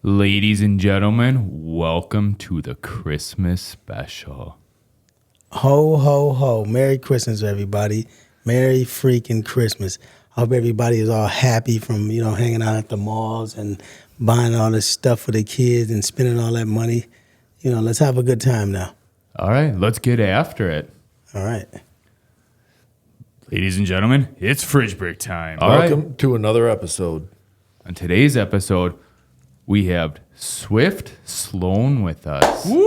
Ladies and gentlemen, welcome to the Christmas special. Ho, ho, ho. Merry Christmas, everybody. Merry freaking Christmas. I hope everybody is all happy from, hanging out at the malls and buying all this stuff for the kids and spending all that money. Let's have a good time now. All right, let's get after it. All right. Ladies and gentlemen, it's fridge break time. Welcome to another episode. On today's episode, we have Swift Sloan with us. Woo!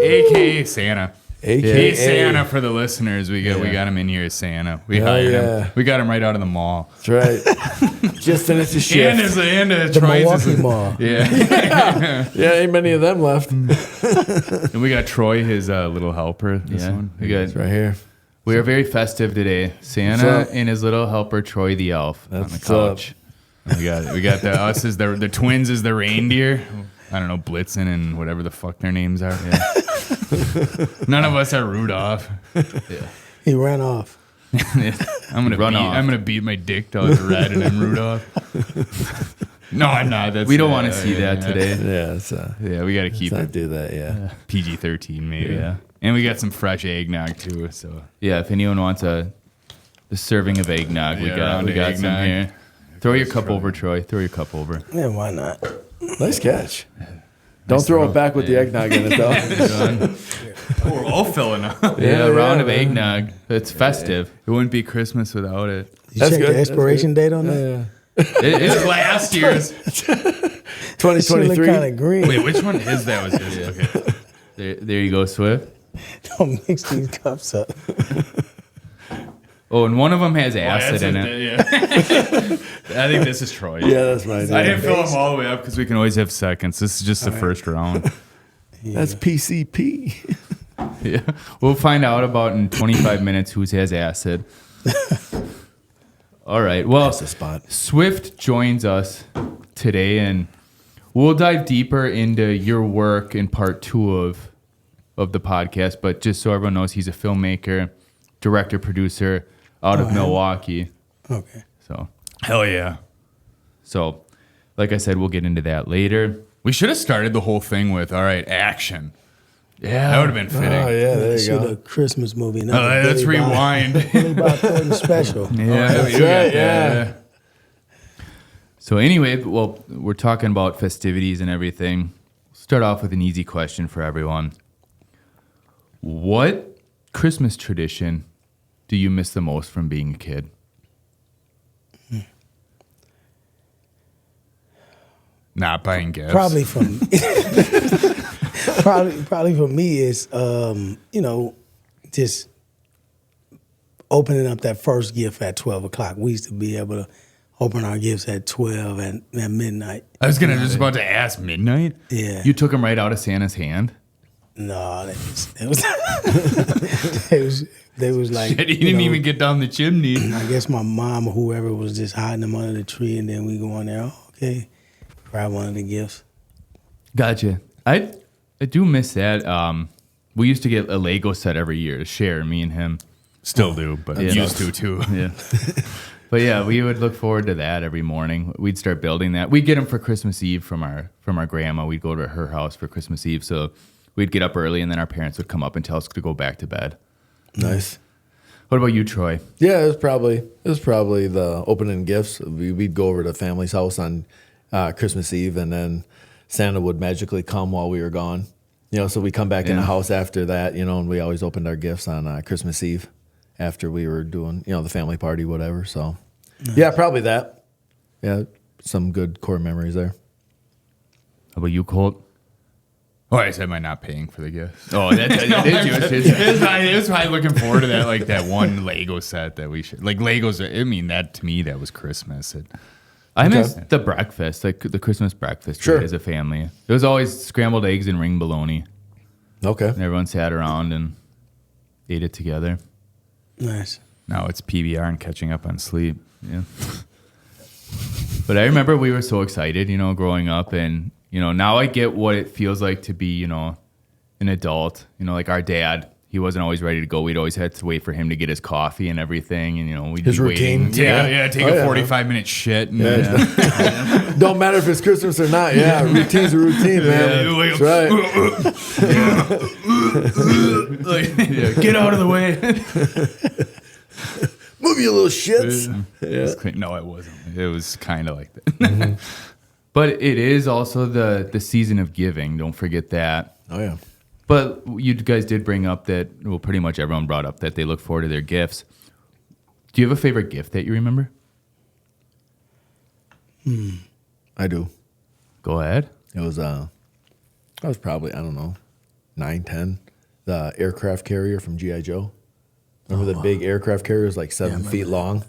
AKA Santa. AKA Santa for the listeners. We got him in here as Santa. We hired him. We got him right out of the mall. That's right. Just finished the shift. And The Milwaukee Mall. Yeah. Yeah, ain't many of them left. And we got Troy, his little helper. This one. It's right here. We are very festive today. Santa and his little helper, Troy the elf, on the couch. We got us as the twins as the reindeer. I don't know, Blitzen and whatever the fuck their names are. Yeah. None of us are Rudolph. Yeah. He ran off. I'm gonna beat my dick till it's red and I'm Rudolph. No, I'm not. We don't want to see that today. Yeah, we got to keep it. Not do that. Yeah. PG-13 maybe. Yeah. And we got some fresh eggnog too. So yeah, if anyone wants the serving of eggnog, we got some here. Throw your cup over, Troy. Throw your cup over. Yeah, why not? Nice catch. Don't throw it back with the eggnog in it, though. We're all filling up. A round of eggnog. It's festive. It wouldn't be Christmas without it. You check the expiration date on that? It's last year's. 2023. Kind of green. Wait, which one is that? Was this? Okay. There you go, Swift. Don't mix these cups up. Oh, and one of them has acid in it. Yeah. I think this is Troy. Yeah, that's mine. I didn't fill them all the way up because we can always have seconds. This is just the first round. Yeah. That's PCP. Yeah. We'll find out about in 25 minutes whose has acid. All right. Well, that's the spot. Swift joins us today, and we'll dive deeper into your work in part 2 of the podcast. But just so everyone knows, he's a filmmaker, director, producer out of Milwaukee. Okay. So, hell yeah. So, like I said, we'll get into that later. We should have started the whole thing with, all right, action. Yeah. That would have been fitting. Oh, yeah, there you go. A Christmas movie. Let's rewind. Billy Bob Thornton special. Yeah. That's right, yeah. So anyway, well, we're talking about festivities and everything. Start off with an easy question for everyone. What Christmas tradition do you miss the most from being a kid? Not buying gifts. Probably from probably for me is just opening up that first gift at 12 o'clock. We used to be able to open our gifts at 12 and at midnight. I was just about to ask midnight. Yeah. You took them right out of Santa's hand? No, they was like, Shit, he didn't even get down the chimney. I guess my mom or whoever was just hiding them under the tree, and then we go in there. Oh, okay, grab one of the gifts. Gotcha. I do miss that. We used to get a Lego set every year to share, me and him. Still do, but used to too. Yeah. But yeah, we would look forward to that every morning. We'd start building that. We'd get them for Christmas Eve from our grandma. We'd go to her house for Christmas Eve, so we'd get up early, and then our parents would come up and tell us to go back to bed. Nice. What about you, Troy? Yeah, it was probably the opening gifts. We'd go over to family's house on Christmas Eve, and then Santa would magically come while we were gone. So we come back in the house after that, and we always opened our gifts on Christmas Eve after we were doing, the family party, whatever. So, yeah, probably that. Yeah, some good core memories there. How about you, Colt? Oh, I said my not paying for the gifts. Oh, it was probably looking forward to that, like that one Lego set that we should, like Legos. I mean, that to me, that was Christmas. I miss the breakfast, like the Christmas breakfast as a family. It was always scrambled eggs and ring bologna. Okay. And everyone sat around and ate it together. Nice. Now it's PBR and catching up on sleep. Yeah. But I remember we were so excited, growing up, and now I get what it feels like to be, an adult. Like our dad, he wasn't always ready to go. We'd always had to wait for him to get his coffee and everything, and we'd His be routine. waiting. Yeah, take a 45-minute shit. And, Don't matter if it's Christmas or not. Yeah, routine's a routine, man. That's right. Get out of the way. Move you little shits. No, it wasn't. It was kind of like that. But it is also the season of giving. Don't forget that. Oh, yeah. But you guys did bring up that, well, pretty much everyone brought up that they look forward to their gifts. Do you have a favorite gift that you remember? I do. Go ahead. It was, I was probably, I don't know, 9, 10. The aircraft carrier from G.I. Joe. Remember the big aircraft carrier was like 7 feet long?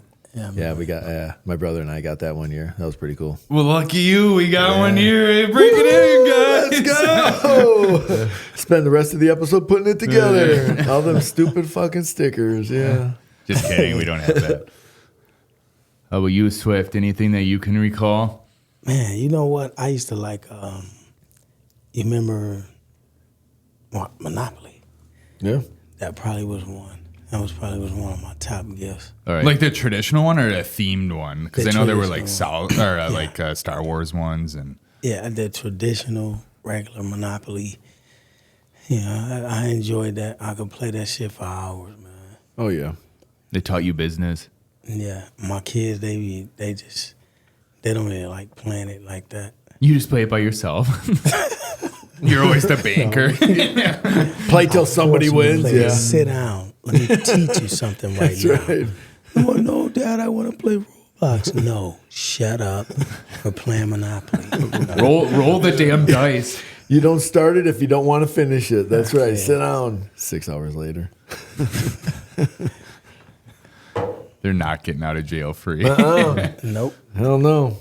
Yeah, we got, my brother and I got that one year. That was pretty cool. Well, lucky you. We got one here. Hey, break it in, guys. Let's go. Spend the rest of the episode putting it together. All them stupid fucking stickers. Yeah. Just kidding. We don't have that. How about you, Swift? Anything that you can recall? Man, you know what? I used to like, you remember Monopoly? Yeah. That probably was one. That was probably one of my top gifts. All right. Like the traditional one or a themed one? Because I know there were like Star Wars ones and the traditional regular Monopoly. I enjoyed that. I could play that shit for hours, man. Oh yeah. They taught you business. Yeah, my kids they don't really like playing it like that. You just play it by yourself. You're always the banker. Play till somebody wins. Yeah. Sit down. Let me teach you something right now. Right. No, Dad, I want to play Roblox. No, shut up. We're playing Monopoly. Roll the damn dice. You don't start it if you don't want to finish it. That's right. Yeah. Sit down. 6 hours later. They're not getting out of jail free. Nope. Hell no.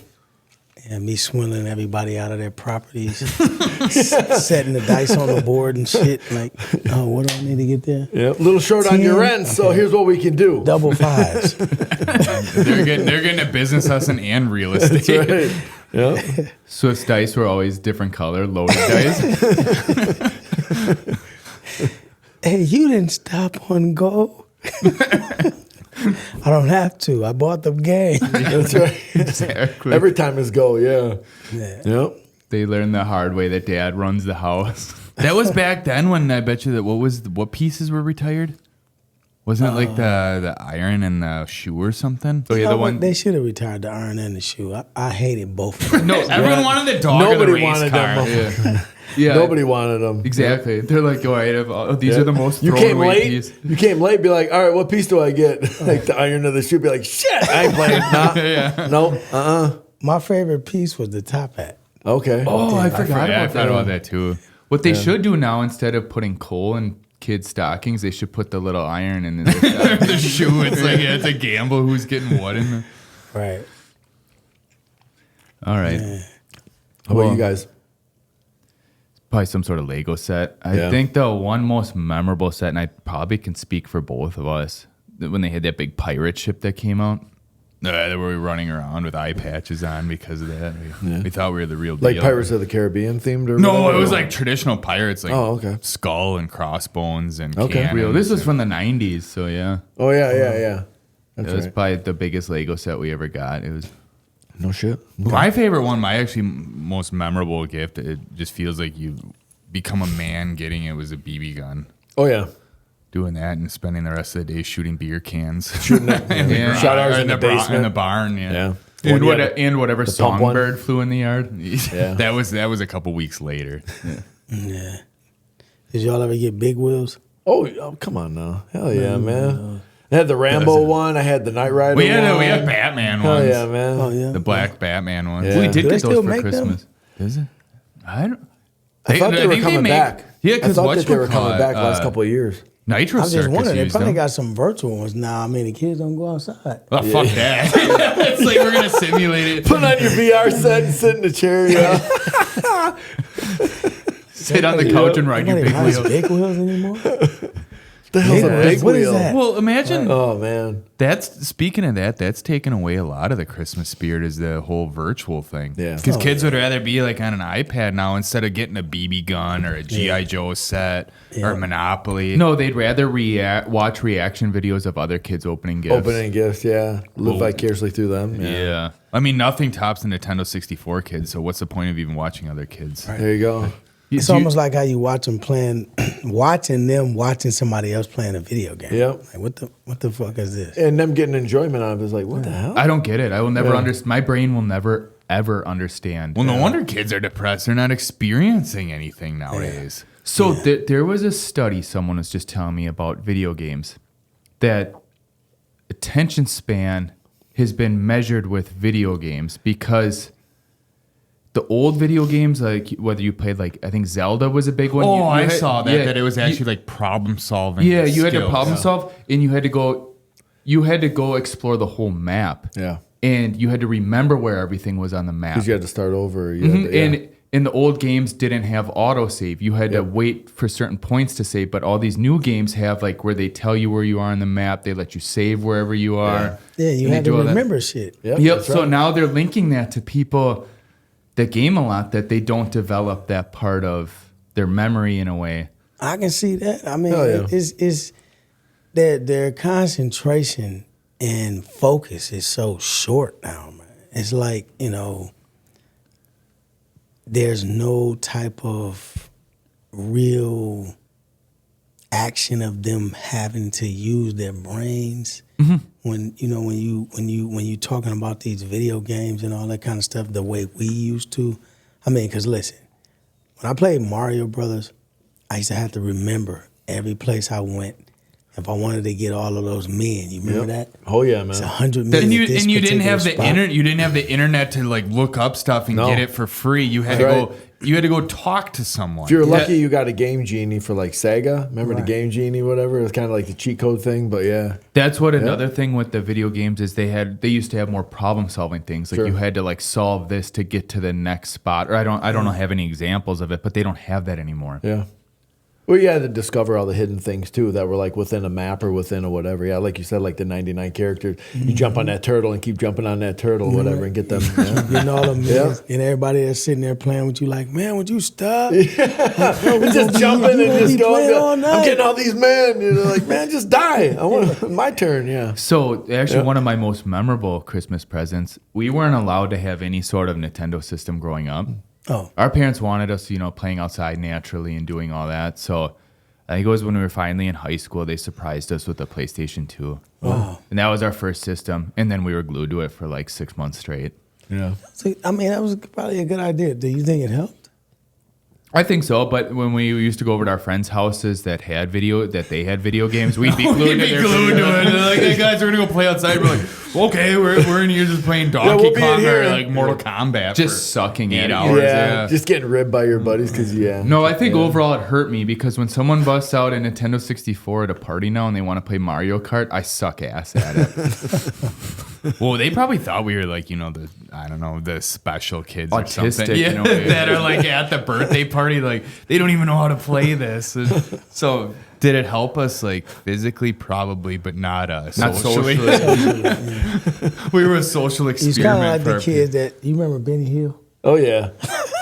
And me swindling everybody out of their properties, setting the dice on the board and shit. Like, oh, what do I need to get there? Yep. A little short 10? On your end, so here's what we can do. Double fives. They're getting a business lesson and real estate. That's right. Yep. Swift's dice were always different color, loaded dice. Hey, you didn't stop on go. I don't have to. I bought the game. That's right. Exactly. Every time is go, yeah. Yep. They learned the hard way that Dad runs the house. That was back then when I bet you that what pieces were retired? Wasn't it like the iron and the shoe or something? So the one they should have retired the iron and the shoe. I hated both of them. No, everyone wanted the dog. Nobody or the race wanted car. them. Yeah. Nobody wanted them. Exactly. They're like, these are the most thrown away pieces. You came late, be like, all right, what piece do I get? Like the iron of the shoe, be like, shit, I ain't playing. Nah. No. My favorite piece was the top hat. Okay. Oh, I forgot about that too. What they should do now, instead of putting coal in kids' stockings, they should put the little iron in the shoe. It's like it's a gamble who's getting what in there. Right. All right. Yeah. How about you guys? Probably some sort of Lego set. I think the one most memorable set, and I probably can speak for both of us, when they had that big pirate ship that came out. They were running around with eye patches on because of that. We thought we were the real deal. Like Pirates of the Caribbean themed? Or no, whatever? It was like traditional pirates, like skull and crossbones and cannons. This was from the 90s, so yeah. Oh, yeah. That was probably the biggest Lego set we ever got. It was... No shit. Okay. My favorite one, my actually most memorable gift, it just feels like you become a man getting it, was a BB gun. Oh, yeah. Doing that and spending the rest of the day shooting beer cans. Shooting shot ours in the basement. In the barn, yeah. And whatever songbird flew in the yard. Yeah. that was a couple weeks later. Yeah. Did y'all ever get big wheels? Oh, come on now. Hell yeah, man. I had the Rambo one. I had the Knight Rider one. We had Batman ones. Oh, yeah, man. Oh, yeah. The black Batman ones. Yeah. We did get those for Them? Christmas. Is it? I thought they were coming back. Yeah, because I thought they were coming back the last couple of years. Nitro I'm just wondering, they probably them. got some virtual ones now. I mean, the kids don't go outside. Oh, fuck that. It's like we're going to simulate it. Put on your VR set and sit in the chair, Sit on the couch and ride your big wheels. Big wheels anymore? The hell's a big what wheel? is that? Well, imagine. Oh man. Speaking of that. That's taken away a lot of the Christmas spirit. Is the whole virtual thing. Yeah. Because kids would rather be like on an iPad now instead of getting a BB gun or a GI Joe set or Monopoly. No, they'd rather watch reaction videos of other kids opening gifts. Opening gifts, yeah. Live vicariously through them. Yeah. I mean, nothing tops the Nintendo 64 kids. So what's the point of even watching other kids? There you go. It's almost like how you watch them playing, watching somebody else playing a video game. Yep. Like, what the fuck is this? And them getting enjoyment out of it is like, what the hell? I don't get it. I will never understand. My brain will never, ever understand. Well, no wonder kids are depressed. They're not experiencing anything nowadays. Yeah. So there was a study someone was just telling me about video games that attention span has been measured with video games because the old video games, like whether you played, like I think Zelda was a big one. Oh, I saw that. That it was actually like problem solving. Yeah, you had to problem solve, and you had to go explore the whole map. Yeah, and you had to remember where everything was on the map. Because you had to start over. And in the old games didn't have autosave. You had to wait for certain points to save. But all these new games have like where they tell you where you are on the map. They let you save wherever you are. Yeah, you had to remember shit. Yep. So now they're linking that to people that game a lot, that they don't develop that part of their memory in a way. I can see that. I mean, it's their concentration and focus is so short now, man. It's like, there's no type of real action of them having to use their brains. Mm-hmm. When you talking about these video games and all that kind of stuff, the way we used to. I mean, because listen, when I played Mario Brothers, I used to have to remember every place I went. If I wanted to get all of those men, you remember that? Oh yeah, man. It's 100 men. And you didn't have the internet. You didn't have the internet to like look up stuff and get it for free. You had to go. You had to go talk to someone. If you were lucky, you got a Game Genie for like Sega. Remember the Game Genie, whatever? It was kind of like the cheat code thing, but yeah. That's what another thing with the video games is they used to have more problem solving things. Like you had to like solve this to get to the next spot. Or I don't have any examples of it, but they don't have that anymore. Yeah. Well, you had to discover all the hidden things, too, that were, like, within a map or within a whatever. Yeah, like you said, like the 99 characters. Mm-hmm. You jump on that turtle and keep jumping on that turtle, whatever, and get them. Getting all them men. And everybody that's sitting there playing with you like, man, would you stop? Just jumping and just going. I'm getting all these men. You're like, man, just die. I want my turn, yeah. So, actually, one of my most memorable Christmas presents, we weren't allowed to have any sort of Nintendo system growing up. Oh, our parents wanted us, playing outside naturally and doing all that. So I think it was when we were finally in high school, they surprised us with a PlayStation 2. Oh. And that was our first system. And then we were glued to it for like 6 months straight. Yeah. So, I mean, that was probably a good idea. Do you think it helped? I think so, but when we used to go over to our friends' houses that they had video games, we'd be glued to it. Like, hey guys, we're gonna go play outside. We're like, okay, we're in here just playing Donkey Kong or like Mortal Kombat, just sucking 8 hours. Yeah, just getting ribbed by your buddies because No, I think overall it hurt me because when someone busts out a Nintendo 64 at a party now and they want to play Mario Kart, I suck ass at it. Well, they probably thought we were like, the special kids or something. That are like at the birthday party, like they don't even know how to play this. So did it help us like physically? Probably, but not socially. We were a social experiment. It's kind of like the kids that, you remember Benny Hill? Oh yeah.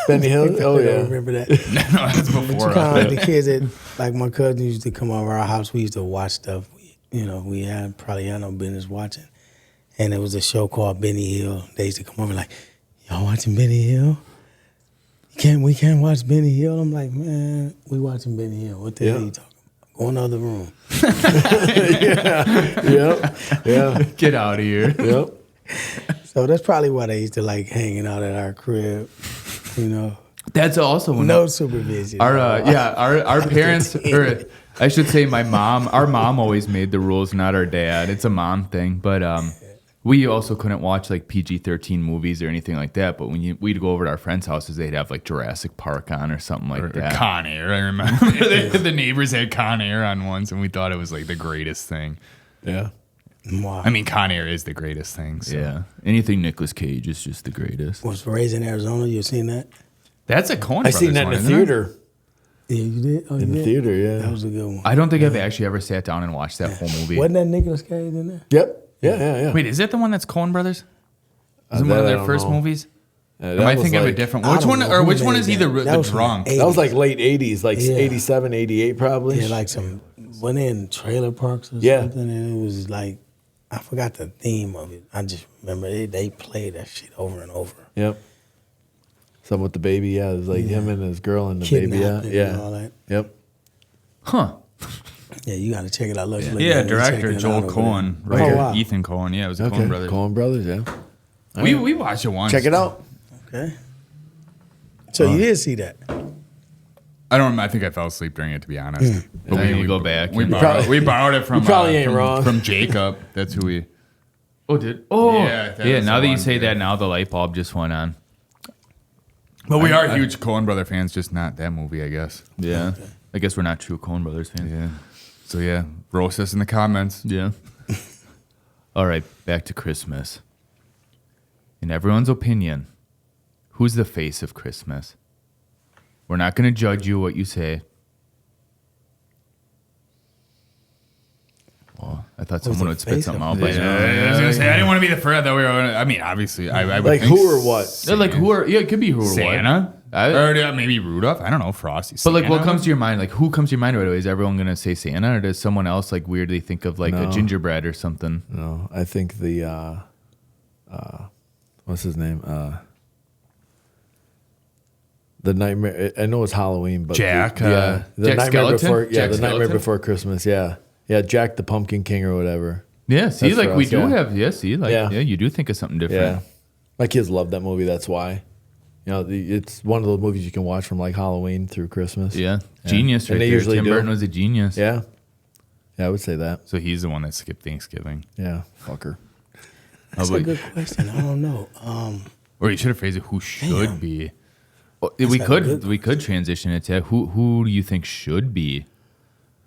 Benny Hill? Oh yeah. I remember that. No, that's before. But kind of like the kids that, like my cousin used to come over our house. We used to watch stuff. We had no business watching. And it was a show called Benny Hill. They used to come over like, y'all watching Benny Hill? We can't watch Benny Hill. I'm like, man, we watching Benny Hill. What the hell are you talking about? Go in the other room. Yeah. Get out of here. Yep. So that's probably why they used to like hanging out at our crib, That's also no supervision. Our parents, or I should say my mom, our mom always made the rules, not our dad. It's a mom thing, but we also couldn't watch like PG-13 movies or anything like that. But when we'd go over to our friends' houses, they'd have like Jurassic Park on or something like that. Con Air, I remember. The neighbors had Con Air on once, and we thought it was like the greatest thing. Yeah. Wow. I mean, Con Air is the greatest thing. So. Yeah. Anything Nicolas Cage is just the greatest. Was Raised in Arizona? You seen that? That's a Coen I seen that in the theater. Yeah, you did? Oh, in the theater, yeah. That was a good one. I don't think I've actually ever sat down and watched that whole movie. Wasn't that Nicolas Cage in there? Yep. Yeah. Wait, is that the one that's Coen Brothers? Is it one of that I their don't first know. movies? That Am I was thinking of a like- different I one? Which don't one? know Or who which one made is that. either That the was from drunk? the That was like late 80s, like Yeah. 87, 88 probably. Yeah, like went in trailer parks or Yeah. something, and it was like, I forgot the theme of it. I just remember they played that shit over and over. Yep. Something with the baby, yeah. It was like him and his girl and the baby, yeah. Kidnapping and all that. Yep. Huh. Yeah, you got to check it out. Look, Yeah, director Joel Coen. Right. Oh, wow. Ethan Coen. Yeah, it was the Okay. Coen Brothers. Coen Brothers, yeah. We watched it once. Check it out. Okay. So you did see that? I don't. I think I fell asleep during it, to be honest. But we need to go back. We and- borrowed it from. you probably ain't wrong. From Jacob. That's who we. Oh, did? Oh, Yeah, that yeah. was Now the that you one, say yeah. that, now the light bulb just went on. But we are huge Coen Brother fans, just not that movie, I guess. Yeah. I guess we're not true Coen Brothers fans. Yeah. So yeah, roast us in the comments. Yeah. All right, back to Christmas. In everyone's opinion, who's the face of Christmas? We're not going to judge you what you say. Well, I thought someone the would spit face something of out by Yeah, now. I was gonna say I didn't want to be the first. I thought we were. I mean, obviously, I would Like think who or what? Yeah, like who are? Yeah, it could be who or what. Santa, I- or maybe Rudolph. I don't know, Frosty. But like, what Santa? comes to your mind? Like, who comes to your mind right away? Is everyone gonna say Santa, or does someone else like weirdly think of like a No. gingerbread or something? No, I think the what's his name? The Nightmare. I know it's Halloween, but Jack, the Jack Nightmare Skeleton? before. Yeah, Jack the Nightmare Skeleton? Before Christmas. Yeah, Jack the Pumpkin King or whatever. Yeah, see, That's like for we us, do yeah. have. Yeah, see, like Yeah. yeah, you do think of something different. Yeah, my kids love that movie. That's why. You know, it's one of those movies you can watch from like Halloween through Christmas. Yeah, genius And right they there. usually Tim do. Burton was a genius. Yeah, I would say that. So he's the one that skipped Thanksgiving. Yeah, fucker. That's Oh, a but- good question. I don't know. Or you should have phrased it. Who should be? Well, we not could good. we could transition it to who do you think should be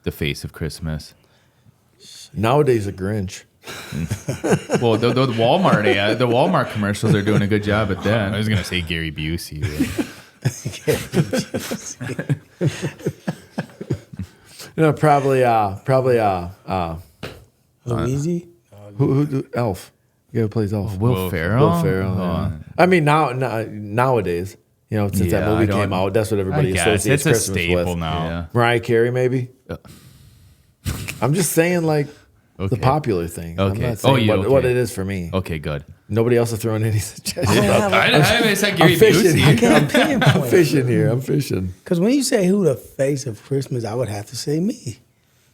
the face of Christmas? Nowadays, a Grinch. Well, the Walmart the Walmart commercials are doing a good job at I that. was gonna say Gary Busey. Probably. Luigi? Who Elf? You gotta play Elf. Will Ferrell. Will Ferrell. Oh. Yeah. I mean, nowadays, you know, since that Yeah, movie I don't- came out, that's what I everybody guess associates it's a Christmas staple with. now. Yeah. Mariah Carey, maybe. I'm just saying, like the Okay. popular thing. Okay. I'm not saying you, what okay. it is for me. Okay, good. Nobody else is throwing any suggestions. I said Gary I'm fishing. Busey. I can't pinpoint. I'm fishing here. I'm fishing. Because when you say who the face of Christmas, I would have to say me.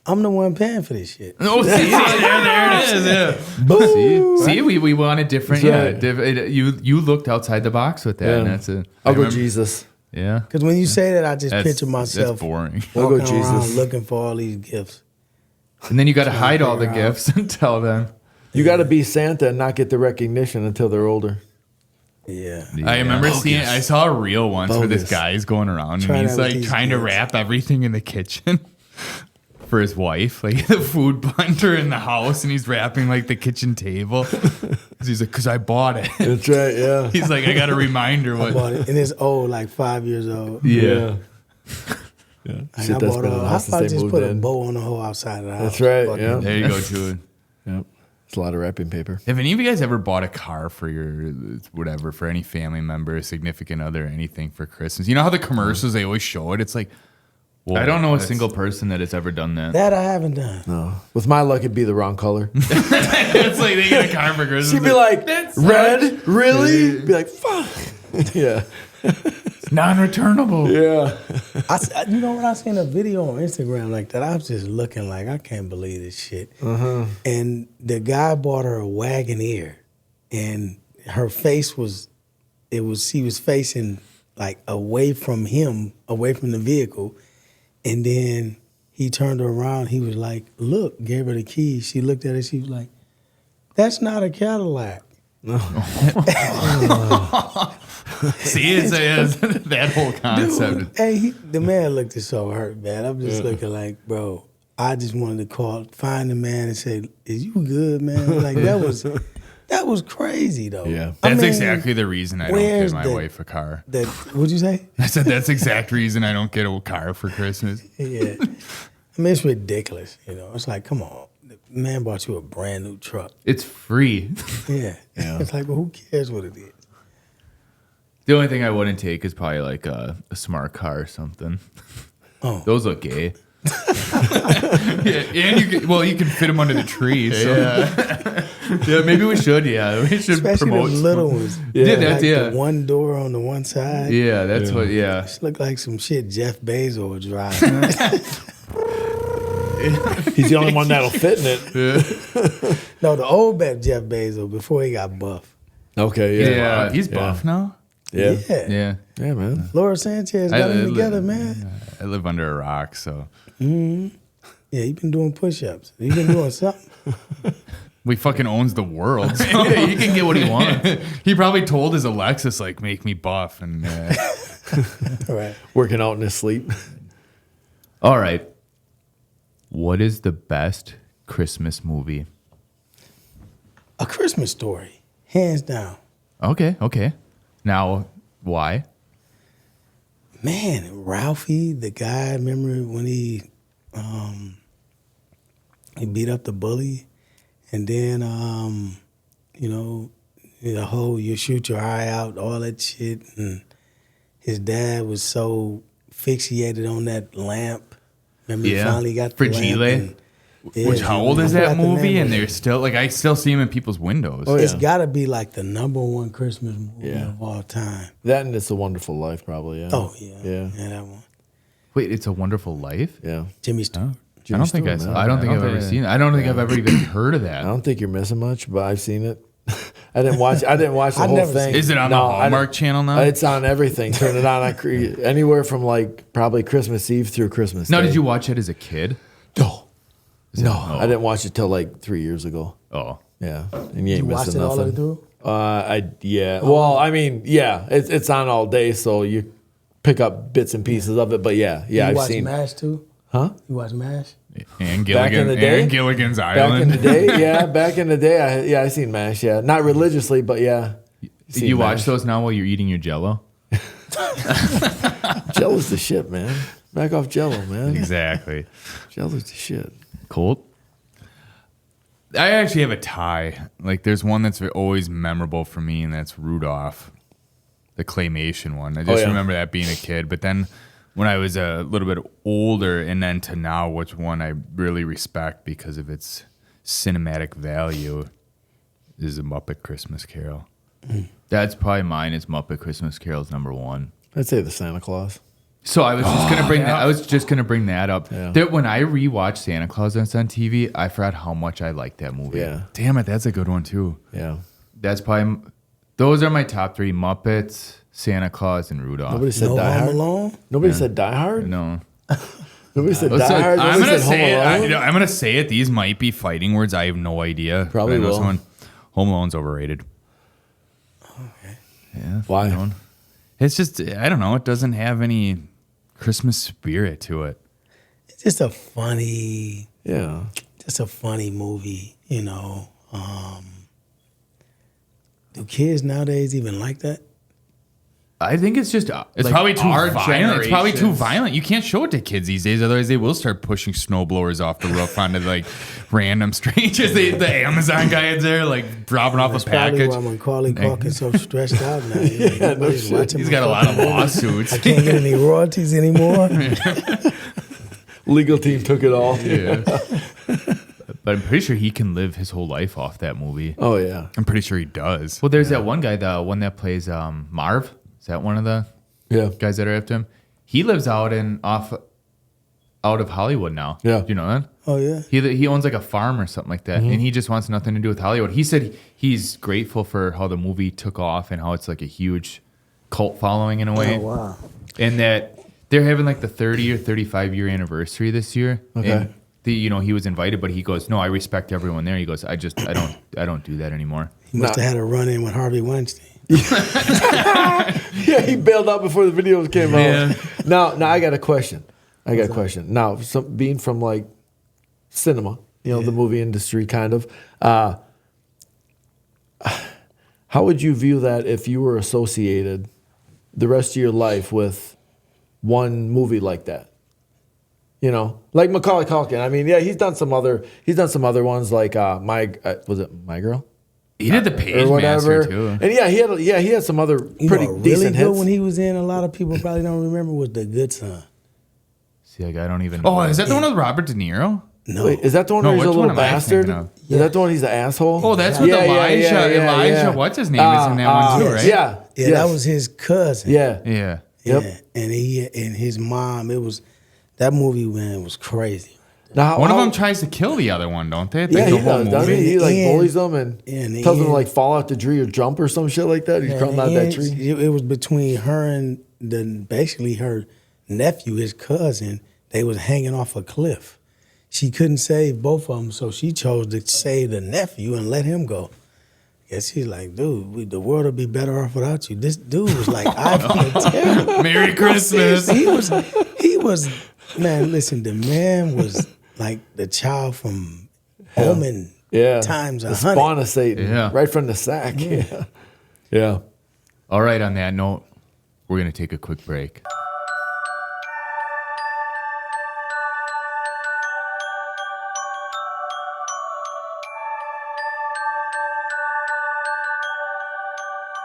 I'm the one paying for this shit. Oh, see, there it is. Yeah. See, we want a different. That's Yeah, right. you looked outside the box with that, Yeah. and that's it. I'll go remember- Jesus. Yeah. Because when you say that, I just That's- picture myself That's boring. I'll go walking around Jesus. looking for all these gifts. And then you got to hide all the figure out. gifts and tell them. You got to be Santa and not get the recognition until they're older. Yeah. I remember seeing. I saw a reel once where this Bogus. guy's going around Try and that he's with like these trying to kids. wrap everything in the kitchen for his wife, like the food blender in the house, and he's wrapping like the kitchen table. 'Cause he's like, "Cause I bought it." That's right. Yeah. He's like, "I got to remind her what." Bought it, and it's old, like 5 years old. Yeah. Yeah. Like, Shit I that's bought been in the how house about I since they just moved put a in. bow on the whole outside of the house? That's right, Fuck yeah. it. There you go, too. Yep. It's a lot of wrapping paper. Have any of you guys ever bought a car for your whatever, for any family member, significant other, anything for Christmas? You know how the commercials they always show it? It's like, well, I don't know a that's- single person that has ever done that. That I haven't done. No. With my luck, it'd be the wrong color. It's like they get a car for Christmas. She'd be like, That's red? Really? Be like, fuck. Yeah. non-returnable. Yeah. You know what? I seen a video on Instagram like that. I was just looking like, I can't believe this shit. And the guy bought her a Wagoneer, and her face was, she was facing like away from him, away from the vehicle. And then he turned her around. He was like, look, gave her the keys. She looked at it. She was like, that's not a Cadillac. See, it's that whole concept. Dude, hey, the man looked so hurt, man. I'm just looking like, bro, I just wanted to find the man and say, is you good, man? Like, that That was crazy though. Yeah. That's exactly the reason I don't where's get my the- wife a car. What'd you say? I said that's the exact reason I don't get a car for Christmas. Yeah. I mean, it's ridiculous. You know, it's like, come on. The man bought you a brand new truck. It's free. Yeah. Yeah. It's like, well, who cares what it is? The only thing I wouldn't take is probably like a smart car or something. Oh. Those look gay. Yeah, and you can fit them under the tree. So. Yeah, maybe we should. Yeah, we should Especially promote the little ones. Yeah, Like that's the one door on the one side. Yeah, that's what. Yeah, Just look like some shit Jeff Bezos would drive. He's the only one that'll fit in it. No, the old Jeff Bezos before he got buff. Okay, yeah. yeah. He's buff now. Yeah. Yeah. Yeah, man. Laura Sanchez got him together, man. I live under a rock, so Yeah, he been doing push-ups. He been doing something. we fucking owns the world. So he can get what he wants. He probably told his Alexis like, make me buff, and All right. Working out in his sleep. all right. What is the best Christmas movie? A Christmas Story, hands down. Okay. Now, why? Man, Ralphie, the guy, remember when he beat up the bully? And then, you know, the whole you shoot your eye out, all that shit. And his dad was so fixated on that lamp. Remember he finally got the Fragile. lamp. And, Which how old I is that forgot the name movie? of And it. they're still like I still see him in people's windows. Oh, It's yeah. got to be like the number one Christmas movie Yeah. of all time. That and It's a Wonderful Life, probably, yeah. Oh, yeah. Yeah. Yeah, that one. Wait, It's a Wonderful Life? Yeah. Jimmy Stewart. I don't think I saw. I don't think I've ever seen it. I don't think I've ever even heard of I that. don't think you're missing much, but I've seen it. I didn't watch the I've whole never thing. seen it. Is it on the No, I Hallmark didn't- channel now? It's on everything. Turn it on anywhere from like probably Christmas Eve through Christmas No, Day. did you watch it as a kid? No. No, Oh. I didn't watch it till like 3 years ago. Oh, Yeah, and you ain't You watched missing it nothing. all the way through? Well, I mean, yeah, it's on all day, so you pick up bits and pieces of it. But yeah, You I've watch seen. MASH too? Huh? You watch MASH? and Back in Gilligan, the day? and Gilligan's Back Island. in the day, yeah. Back in the day, I seen MASH. Yeah, not religiously, but yeah. Did you watch MASH. those now while you're eating your Jello? Jello's the shit, man. Back off Jello, man. Exactly. Jello's the shit. Colt. I actually have a tie. Like, there's one that's always memorable for me, and that's Rudolph, the claymation one. I just yeah. remember that being a kid. But then when I was a little bit older, and then to now, which one I really respect because of its cinematic value, is A Muppet Christmas Carol. That's probably mine. Is Muppet Christmas Carol's number one. I'd say the Santa Claus. So I was just gonna bring that. I was just gonna bring that up. Yeah. That when I rewatched Santa Claus on TV, I forgot how much I liked that movie. Yeah. Damn it, that's a good one too. Yeah. That's probably those are my top three: Muppets, Santa Claus, and Rudolph. Nobody said No Die Home Hard. Alone? Nobody said Die Hard. No, Nobody said Let's Die say- Hard. I'm Nobody gonna said say it. Home Alone. I'm gonna say it. These might be fighting words. I have no idea. Probably But I know will. someone- Home Alone's overrated. Okay. Yeah. Why? you know. It's just I don't know. It doesn't have any Christmas spirit to it. It's just a funny movie, you know. Do kids nowadays even like that? I think it's just it's like probably too our violent. It's probably too generations. violent. You can't show it to kids these days, otherwise they will start pushing snowblowers off the roof onto like random strangers. The Amazon guy is there like dropping off That's a probably package. why Macaulay Culkin's so stressed out now. Yeah, no shit. He's got a lot of lawsuits. I can't get any royalties anymore. Legal team took it all. Yeah. But I'm pretty sure he can live his whole life off that movie. Oh yeah. I'm pretty sure he does. Well, there's that one guy, the one that plays Marv. Is that one of the Yeah. guys that are after him? He lives out of Hollywood now. Yeah. Do you know that? Oh yeah. He owns like a farm or something like that, and he just wants nothing to do with Hollywood. He said he's grateful for how the movie took off and how it's like a huge cult following in a way, Oh wow. and that they're having like the 30 or 35 year anniversary this year. Okay. And he was invited, but he goes, "No, I respect everyone there." He goes, I don't do that anymore." He must have had a run in with Harvey Weinstein. Yeah, he bailed out before the videos came out. Now I got a question. Now, being from like cinema, the movie industry kind of, how would you view that if you were associated the rest of your life with one movie like that? You know, like Macaulay Culkin. I mean, yeah, he's done some other ones like was it My Girl? He did the Page Master too. And yeah, he had some other pretty really decent good hits. when he was in. A lot of people probably don't remember was The Good Son. See, like I don't even. Oh, is that the one with Robert De Niro? No, Wait, is that the one where he's a little bastard? Is that the one he's an asshole? Oh, that's with Elijah. What's his name is in that one too, right? Yeah, that was his cousin. Yeah. Yeah. Yep. And he and his mom. It was that movie, man, was crazy. Now, one of them tries to kill the other one, don't they? Yeah, the he does. Doesn't he? He like bullies them and in tells them to like fall out the tree or jump or some shit like that. He's crawling out that tree. It was between her and basically her nephew, his cousin. They was hanging off a cliff. She couldn't save both of them, so she chose to save the nephew and let him go. Guess she's like, dude, the world would be better off without you. This dude was like, Merry Christmas. He was, man, listen, the man was like the child from Omen times 100. The spawn of Satan, right from the sack. Yeah. All right, on that note, we're going to take a quick break.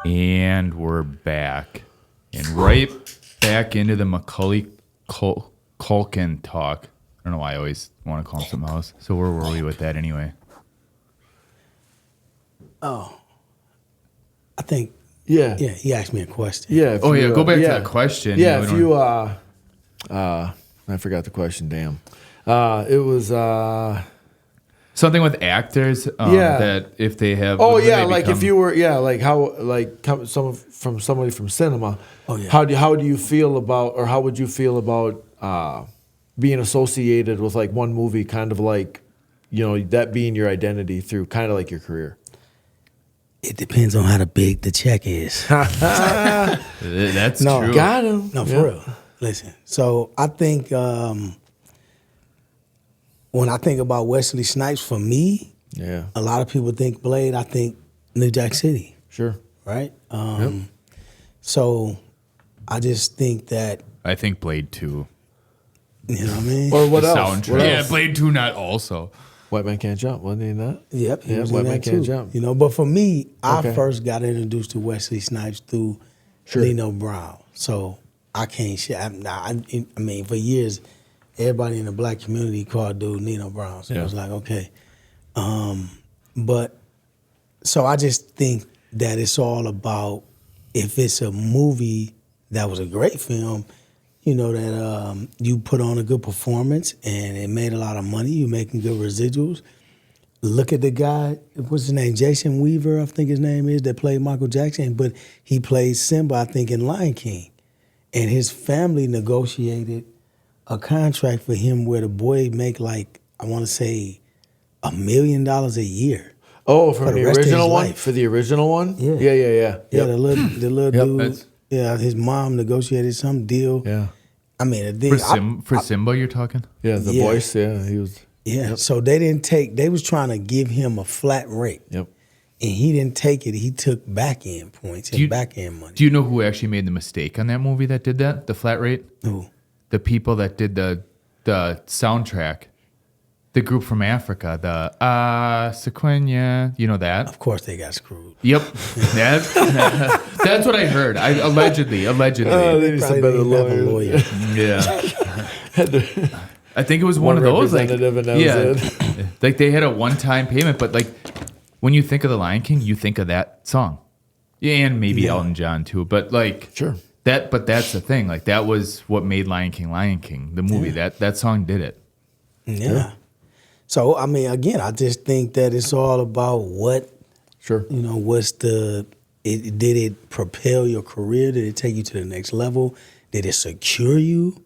And we're back. And right back into the Macaulay Culkin talk. I don't know why I always want to call him something else. So where were we with that anyway? Oh. I think, yeah, he asked me a question. Yeah. Go back to that question. Yeah, if you, I forgot the question, damn. It was... something with actors that if they have... if you were... Yeah, like how... Like somebody from cinema. Oh, yeah. How do you feel about... Or how would you feel about being associated with like one movie, kind of like, you know, that being your identity through kind of like your career? It depends on how big the check is. That's true. Got him. No, for real. Listen, so I think when I think about Wesley Snipes, for me, a lot of people think Blade. I think New Jack City. Sure. Right? So I just think that... I think Blade 2. You know what I mean? Or what the else? Soundtrack. What Yeah, else? Blade 2 not also. White Man Can't Jump, wasn't he in that? Yep, he was White in Man that Can't too. Jump. You know, but for me, Okay. I first got introduced to Wesley Snipes through Nino Brown. So I can't shit. I mean, for years, everybody in the black community called dude Nino Brown. So I was like, okay. But so I just think that it's all about, if it's a movie that was a great film, you know, that you put on a good performance and it made a lot of money, you're making good residuals. Look at the guy, what's his name? Jason Weaver, I think his name is, that played Michael Jackson, but he played Simba, I think, in Lion King. And his family negotiated a contract for him where the boy make like, I want to say, $1 million a year. Oh, from the original one? life. For the original one? Yeah. Yeah. Yeah, the little dude. that's- Yeah, his mom negotiated some deal. Yeah. I mean, the thing, For Simba, you're talking? Yeah, the Yeah. voice, he was... yeah. So they was trying to give him a flat rate. Yep. And he didn't take it. He took back end points and back end money. Do you know who actually made the mistake on that movie that did that? The flat rate? Who? The people that did the soundtrack. The group from Africa, the Sequoia, you know that? Of course they got screwed. Yep. That's what I heard. Allegedly. They need some Probably better didn't have a lawyers. Yeah. I think it was one of those. Like, representative and that was it. like they had a one-time payment, but like when you think of the Lion King, you think of that song. Yeah, and maybe Elton John too. But like Sure. But that's the thing. Like that was what made Lion King, the movie. That song did it. Yeah. So, I mean, again, I just think that it's all about what, Sure. you know, did it propel your career? Did it take you to the next level? Did it secure you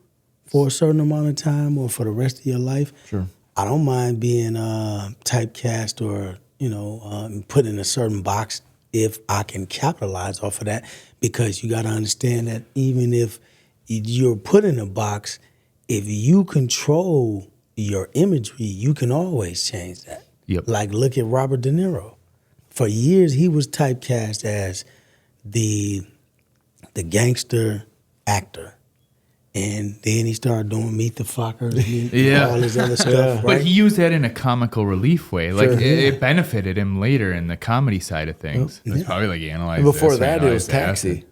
for a certain amount of time or for the rest of your life? Sure. I don't mind being typecast or, you know, put in a certain box if I can capitalize off of that, because you got to understand that even if you're put in a box, if you control your imagery, you can always change that. Yep. Like, look at Robert De Niro. for years he was typecast as the gangster actor. And then he started doing Meet the Fockers and all this other stuff. Right? But he used that in a comical relief way. Like, Sure. it benefited him later in the comedy side of things. It's probably like analyzed. Before this, that, it was analyzed that. Taxi.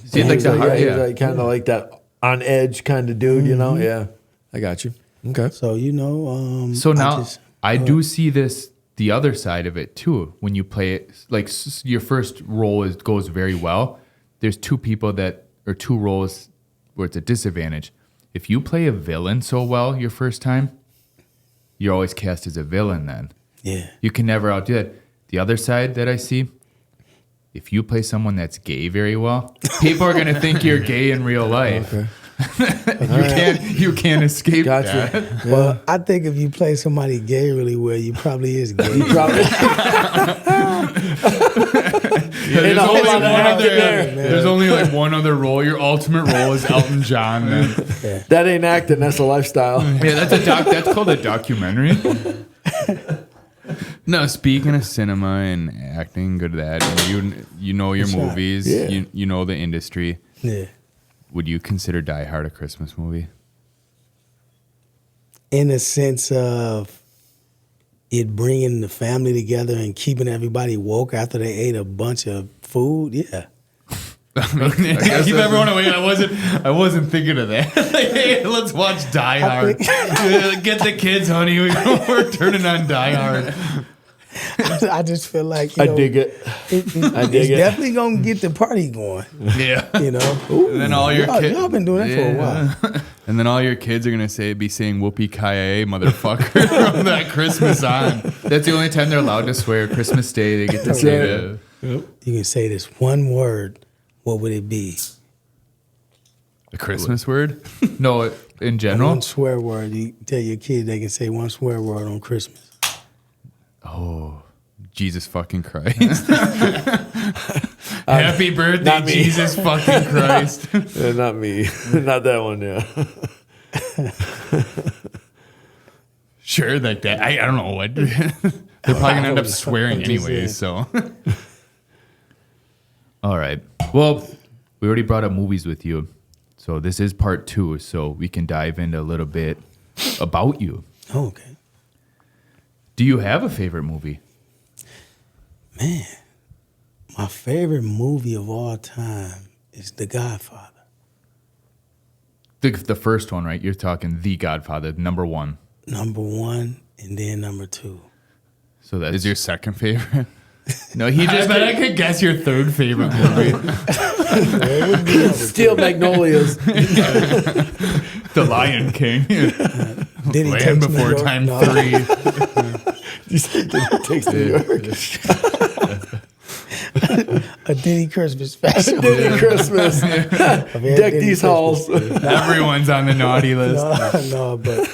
See, like the heart, he was like, kind of like that on edge kind of dude, you know? Yeah, I got you. Okay. So, you know. So now I do see this, the other side of it too. When you play it, like your first role goes very well. There's two roles where it's a disadvantage. If you play a villain so well your first time, you're always cast as a villain then. Yeah. You can never outdo it. The other side that I see, if you play someone that's gay very well, people are going to think you're gay in real life. Okay. You can't escape that. Gotcha. Well, I think if you play somebody gay really well, you probably is gay. You probably. There's a whole only lot of one acting other. there. There's only like one other role. Your ultimate role is Elton John. Then. That ain't acting. That's a lifestyle. Yeah, that's called a documentary. No, speaking of cinema and acting, good at that. You know your That's right. movies. Yeah. You know the industry. Yeah. Would you consider Die Hard a Christmas movie? In the sense of it bringing the family together and keeping everybody woke after they ate a bunch of food, yeah. Keep everyone awake. I wasn't thinking of that. Like, hey, let's watch Die Hard. Get the kids, honey. We're turning on Die Hard. I just feel like I dig it. It's dig it. definitely gonna get the party going. Yeah. You know, And then all your kids. y'all been doing that for a while. And then all your kids are gonna be saying "Whoopie Ki motherfucker" from that Christmas on. That's the only time they're allowed to swear. Christmas Day, they get to say that. You can say this one word. What would it be? A Christmas word? No, in general. One swear word. You tell your kids they can say one swear word on Christmas. Oh, Jesus fucking Christ! Happy birthday, not me. Jesus fucking Christ! Not me. Not that one, yeah. Sure, like that. I don't know what. They're probably gonna end up swearing anyways. So. All right. Well, we already brought up movies with you, so this is part 2. So we can dive into a little bit about you. Oh, okay. Do you have a favorite movie? Man, my favorite movie of all time is The Godfather. The first one, right? You're talking The Godfather, number 1. Number 1 and then number 2. So that Is your second favorite? no. He just. I bet I could guess your third favorite movie. Steel Magnolias. The Lion King. Did he Land take Before New York? Time No. 3. You said it takes New York. A Diddy Christmas special. Diddy Christmas. Deck these halls. Everyone's on the naughty list. No, but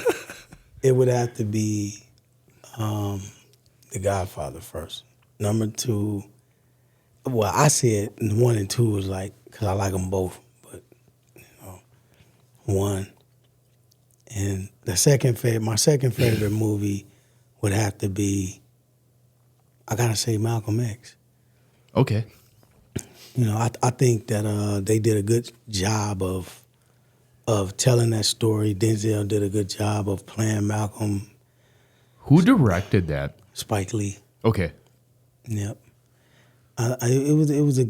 it would have to be The Godfather first. Number 2, well, I said 1 and 2 was like, because I like them both, but, 1. And my second favorite movie would have to be, I gotta say Malcolm X. Okay. I think that they did a good job of telling that story. Denzel did a good job of playing Malcolm. Who directed that? Spike Lee. Okay. Yep. It was a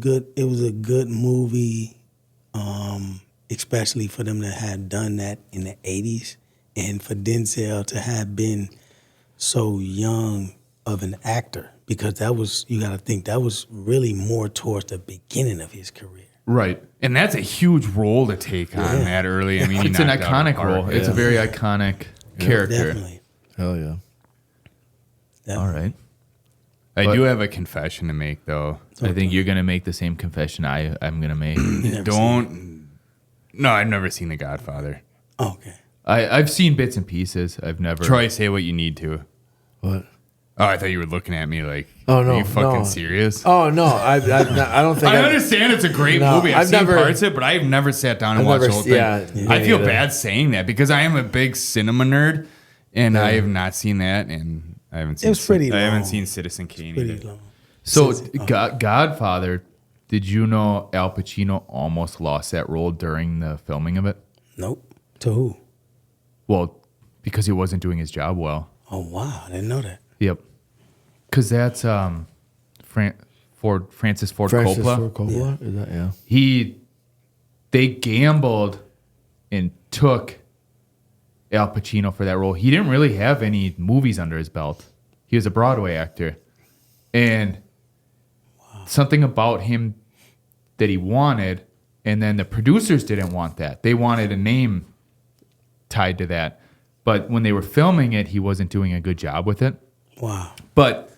good movie, especially for them to have done that in the 80s, and for Denzel to have been so young of an actor, because you got to think that was really more towards the beginning of his career. Right. And that's a huge role to take on that early. I mean, It's an iconic role. It's a very iconic character. Definitely. Hell yeah. All right. I But- do have a confession to make, though. I think you're going to make the same confession I'm going to make. No, I've never seen The Godfather. Okay. I've seen bits and pieces. I've never. Troy, say what you need to. What? Oh, I thought you were looking at me like, Oh, no, are you fucking no. serious? Oh, no. I don't think I understand it's a great No, movie. I've seen never- parts of it, but I've never sat down and I've watched never the whole s- thing. yeah, I me feel either. bad saying that because I am a big cinema nerd, and I have not seen that, and I haven't seen. was pretty I haven't long. seen Citizen Kane Pretty either. long. So, Godfather, did you know Al Pacino almost lost that role during the filming of it? Nope. To who? Well, because he wasn't doing his job well. Oh, wow. I didn't know that. Yep. Because that's Francis Ford Coppola. Ford Coppola? Is that, yeah. They gambled and took Al Pacino for that role. He didn't really have any movies under his belt. He was a Broadway actor. And something about him that he wanted, and then the producers didn't want that. They wanted a name tied to that. But when they were filming it, he wasn't doing a good job with it. Wow. But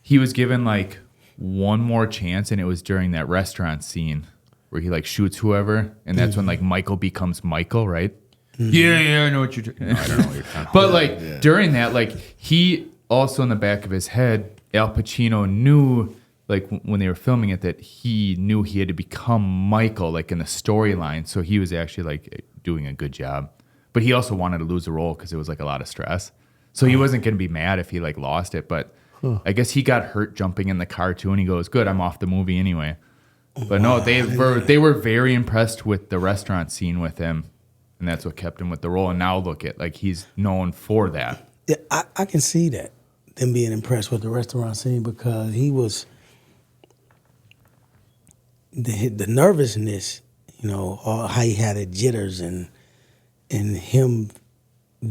he was given like one more chance, and it was during that restaurant scene where he like shoots whoever, and that's when like Michael becomes Michael, right? Yeah, I know what you're doing. No, I don't know what you're talking about. But like during that, like he also in the back of his head, Al Pacino knew like when they were filming it that he knew he had to become Michael like in the storyline. So he was actually like doing a good job. But he also wanted to lose the role because it was like a lot of stress. So he wasn't going to be mad if he like lost it. But I guess he got hurt jumping in the car too, and he goes, "Good, I'm off the movie anyway." But no, they were very impressed with the restaurant scene with him, and that's what kept him with the role. And now look at like he's known for that. Yeah, I can see that, them being impressed with the restaurant scene, because he was the nervousness, you know, or how he had the jitters and him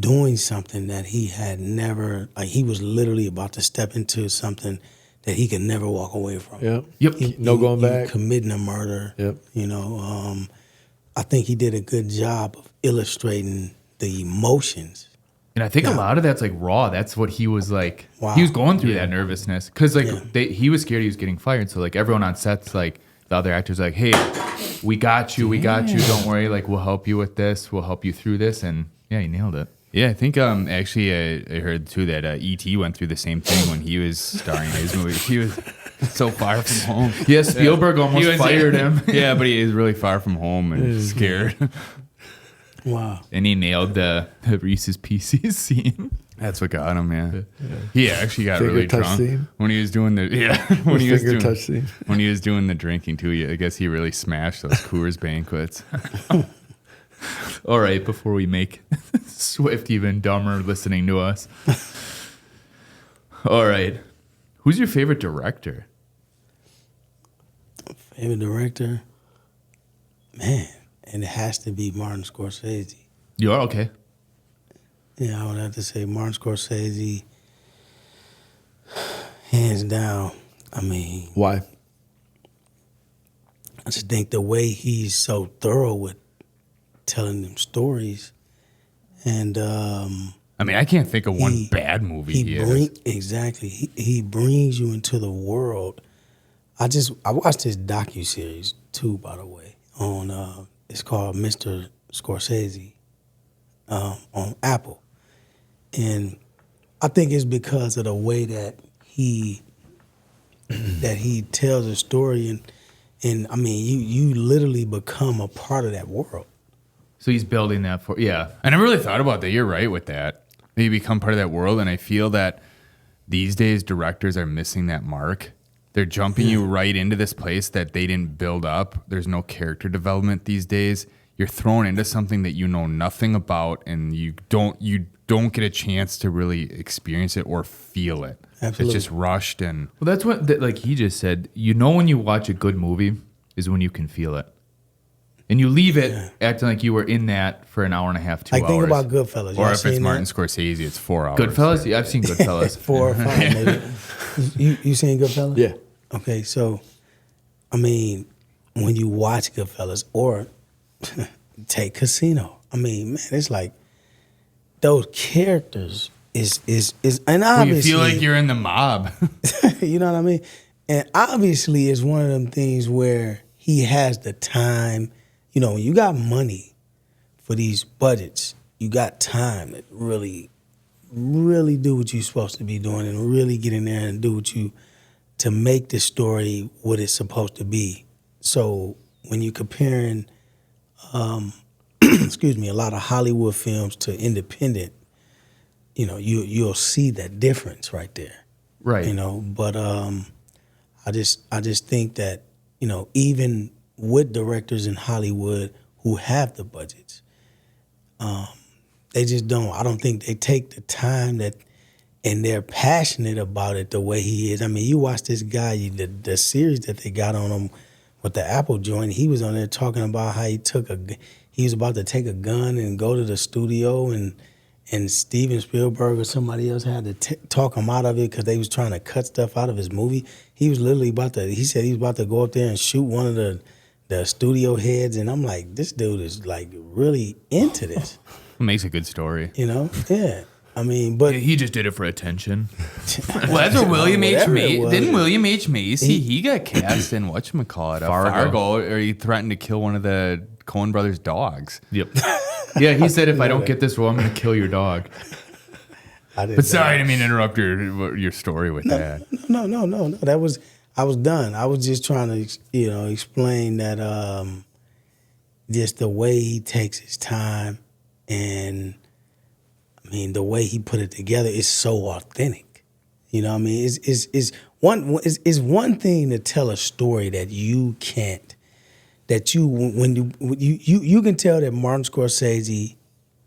doing something that he had never, like he was literally about to step into something that he could never walk away from. Yep. No going back. Committing a murder. Yep. You know, I think he did a good job of illustrating the emotions. And I think a lot of that's like raw. That's what he was like. Wow. He was going through that nervousness because like he was scared he was getting fired. So like everyone on set's like the other actors like, "Hey, we got you. We got you. Don't worry. Like we'll help you with this. We'll help you through this." And yeah, he nailed it. Yeah, I think actually I heard too that E.T. went through the same thing when he was starring in his movie. He was so far from home. Yeah, Spielberg almost fired him. Yeah, but he is really far from home and scared. Wow. And he nailed the Reese's Pieces scene. That's what got him, yeah. He actually got Finger really touch drunk scene? when he was doing the Touch scene. when he was doing the drinking too. I guess he really smashed those Coors banquets. All right, before we make Swift even dumber listening to us. All right. Who's your favorite director? Favorite director? Man, and it has to be Martin Scorsese. You are? Okay. Yeah, I would have to say Martin Scorsese, hands down. I mean, Why? I just think the way he's so thorough with telling them stories, and I mean, I can't think of one bad movie he has. Exactly. He brings you into the world. I watched his docuseries too, by the way, on it's called Mr. Scorsese on Apple. And I think it's because of the way that he tells a story, and I mean you literally become a part of that world. So he's building that for, yeah. I never really thought about that. You're right with that. You become part of that world, and I feel that these days directors are missing that mark. They're jumping you right into this place that they didn't build up. There's no character development these days. You're thrown into something that you know nothing about, and you don't get a chance to really experience it or feel it. Absolutely. It's just rushed and. Well, that's what, like he just said, you know when you watch a good movie is when you can feel it. And you leave it acting like you were in that for an hour and a half, 2 hours. Like think about Goodfellas. Or if it's Martin Scorsese, it's 4 hours. Goodfellas? Yeah, I've seen Goodfellas. 4 or 5 maybe. You seen Goodfellas? Yeah. Okay, so, I mean, when you watch Goodfellas or take Casino, I mean, man, it's like those characters is and obviously you feel like you're in the mob. you know what I mean? And obviously it's one of them things where he has the time. You know, when you got money for these budgets, you got time to really, really do what you're supposed to be doing and really get in there and do to make the story what it's supposed to be. So when you're comparing, excuse me, a lot of Hollywood films to independent, you know, you'll see that difference right there. Right. You know, but I just think that, you know, even with directors in Hollywood who have the budgets, they just don't. I don't think they take the time that, and they're passionate about it the way he is. I mean, you watch this guy, the series that they got on him with the Apple joint. He was on there talking about how he was about to take a gun and go to the studio, and Steven Spielberg or somebody else had to talk him out of it because they was trying to cut stuff out of his movie. He was literally he said he was about to go up there and shoot one of the studio heads, and I'm like, this dude is like really into this. It makes a good story. You know? Yeah. I mean, but he just did it for attention. Well, that's what William H. Macy didn't. William H. Macy he got cast in whatchamacallit, Fargo, or he threatened to kill one of the Coen brothers' dogs. Yep. Yeah, he said, if I don't get this role, I'm going to kill your dog. But sorry, I didn't mean to interrupt your story with that. No. That was I was done. I was just trying to explain that just the way he takes his time, and I mean the way he put it together is so authentic. You know what I mean? It's one thing to tell a story that you can't. That you can tell that Martin Scorsese,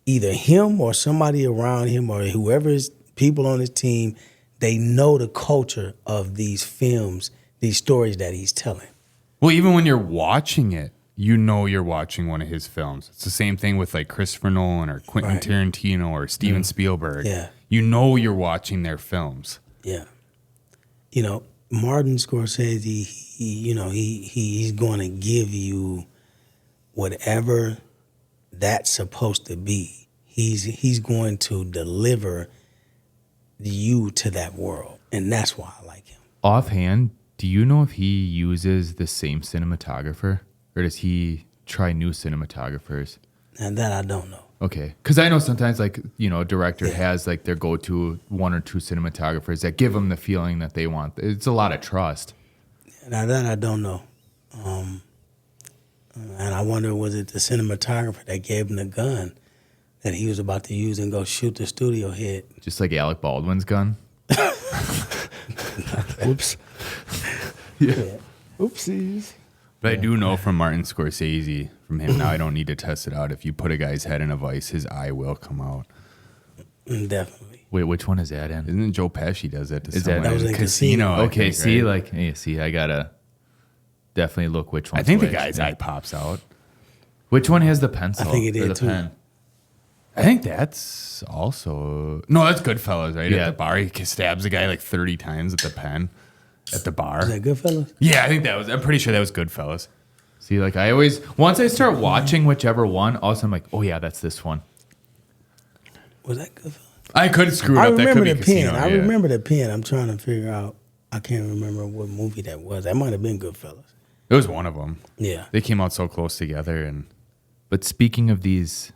either him or somebody around him or whoever is people on his team, they know the culture of these films, these stories that he's telling. Well, even when you're watching it, you know you're watching one of his films. It's the same thing with like Christopher Nolan or Quentin Tarantino or Steven Spielberg. Yeah. You know you're watching their films. Yeah. You know, Martin Scorsese, he's going to give you whatever that's supposed to be. He's going to deliver you to that world, and that's why I like him. Offhand, do you know if he uses the same cinematographer, or does he try new cinematographers? And that I don't know. Okay, because I know sometimes, like, a director has like their go-to one or two cinematographers that give them the feeling that they want. It's a lot of trust. Now that I don't know, and I wonder, was it the cinematographer that gave him the gun that he was about to use and go shoot the studio head? Just like Alec Baldwin's gun. Whoops. Yeah. Oopsies. But I do know from Martin Scorsese, from him now, I don't need to test it out. If you put a guy's head in a vice, his eye will come out. Definitely. Wait, which one is that in? Isn't it Joe Pesci does that to Is someone? that was in Casino? Okay, think, see, right? I gotta definitely look which one. I think the guy's eye pops out. Which one has the pencil? I think it or did the too. pen? I think that's also... No, that's Goodfellas, right? Yeah. At the bar, he stabs a guy like 30 times at the pen at the bar. Is that Goodfellas? Yeah, I think that was... I'm pretty sure that was Goodfellas. See, like I always, once I start watching whichever one, all of a sudden I'm like, oh yeah, that's this one. Was that Goodfellas? I could screw it I up. That could remember be the Casino. pen. I yeah. remember the pen. I'm trying to figure out. I can't remember what movie that was. That might have been Goodfellas. It was one of them. Yeah. They came out so close together. And But speaking of these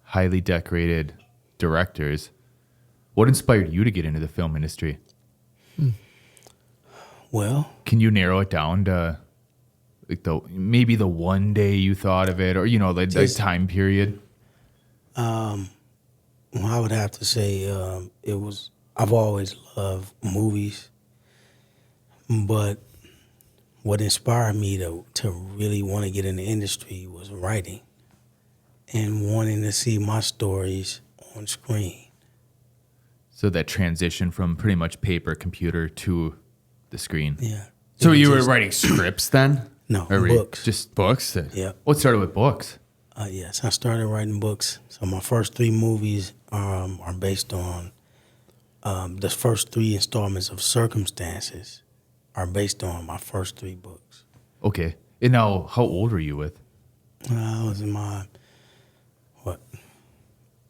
highly decorated directors, what inspired you to get into the film industry? Well, Can you narrow it down to like maybe the one day you thought of it, or the time period? well, I would have to say I've always loved movies, but what inspired me to really want to get in the industry was writing and wanting to see my stories on screen. So that transition from pretty much paper, computer to the screen. Yeah. so It you were just- writing scripts then? No, Or were you books. Just books? Yeah. What started with books? Yes, I started writing books. So my first 3 movies are based on the first 3 installments of Circumstances are based on my first 3 books. Okay. And now, how old were you with? I was in my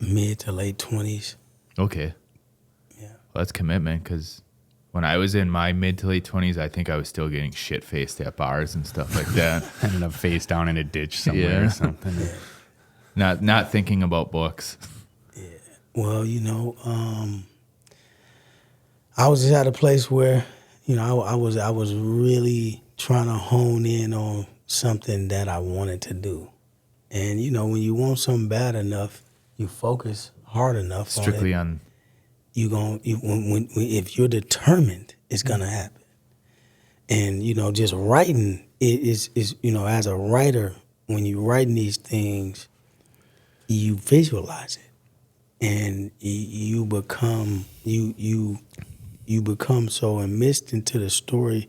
mid to late 20s. Okay. Yeah. Well, that's commitment, because when I was in my mid to late 20s, I think I was still getting shit-faced at bars and stuff like that. Ended up face down in a ditch somewhere Yeah. or something. Not thinking about books. Well, I was just at a place where, I was really trying to hone in on something that I wanted to do. And, when you want something bad enough, you focus hard enough Strictly on it. on... If you're determined It's gonna happen. And just writing is as a writer, when you're writing these things, you visualize it, and you become you become so immersed into the story.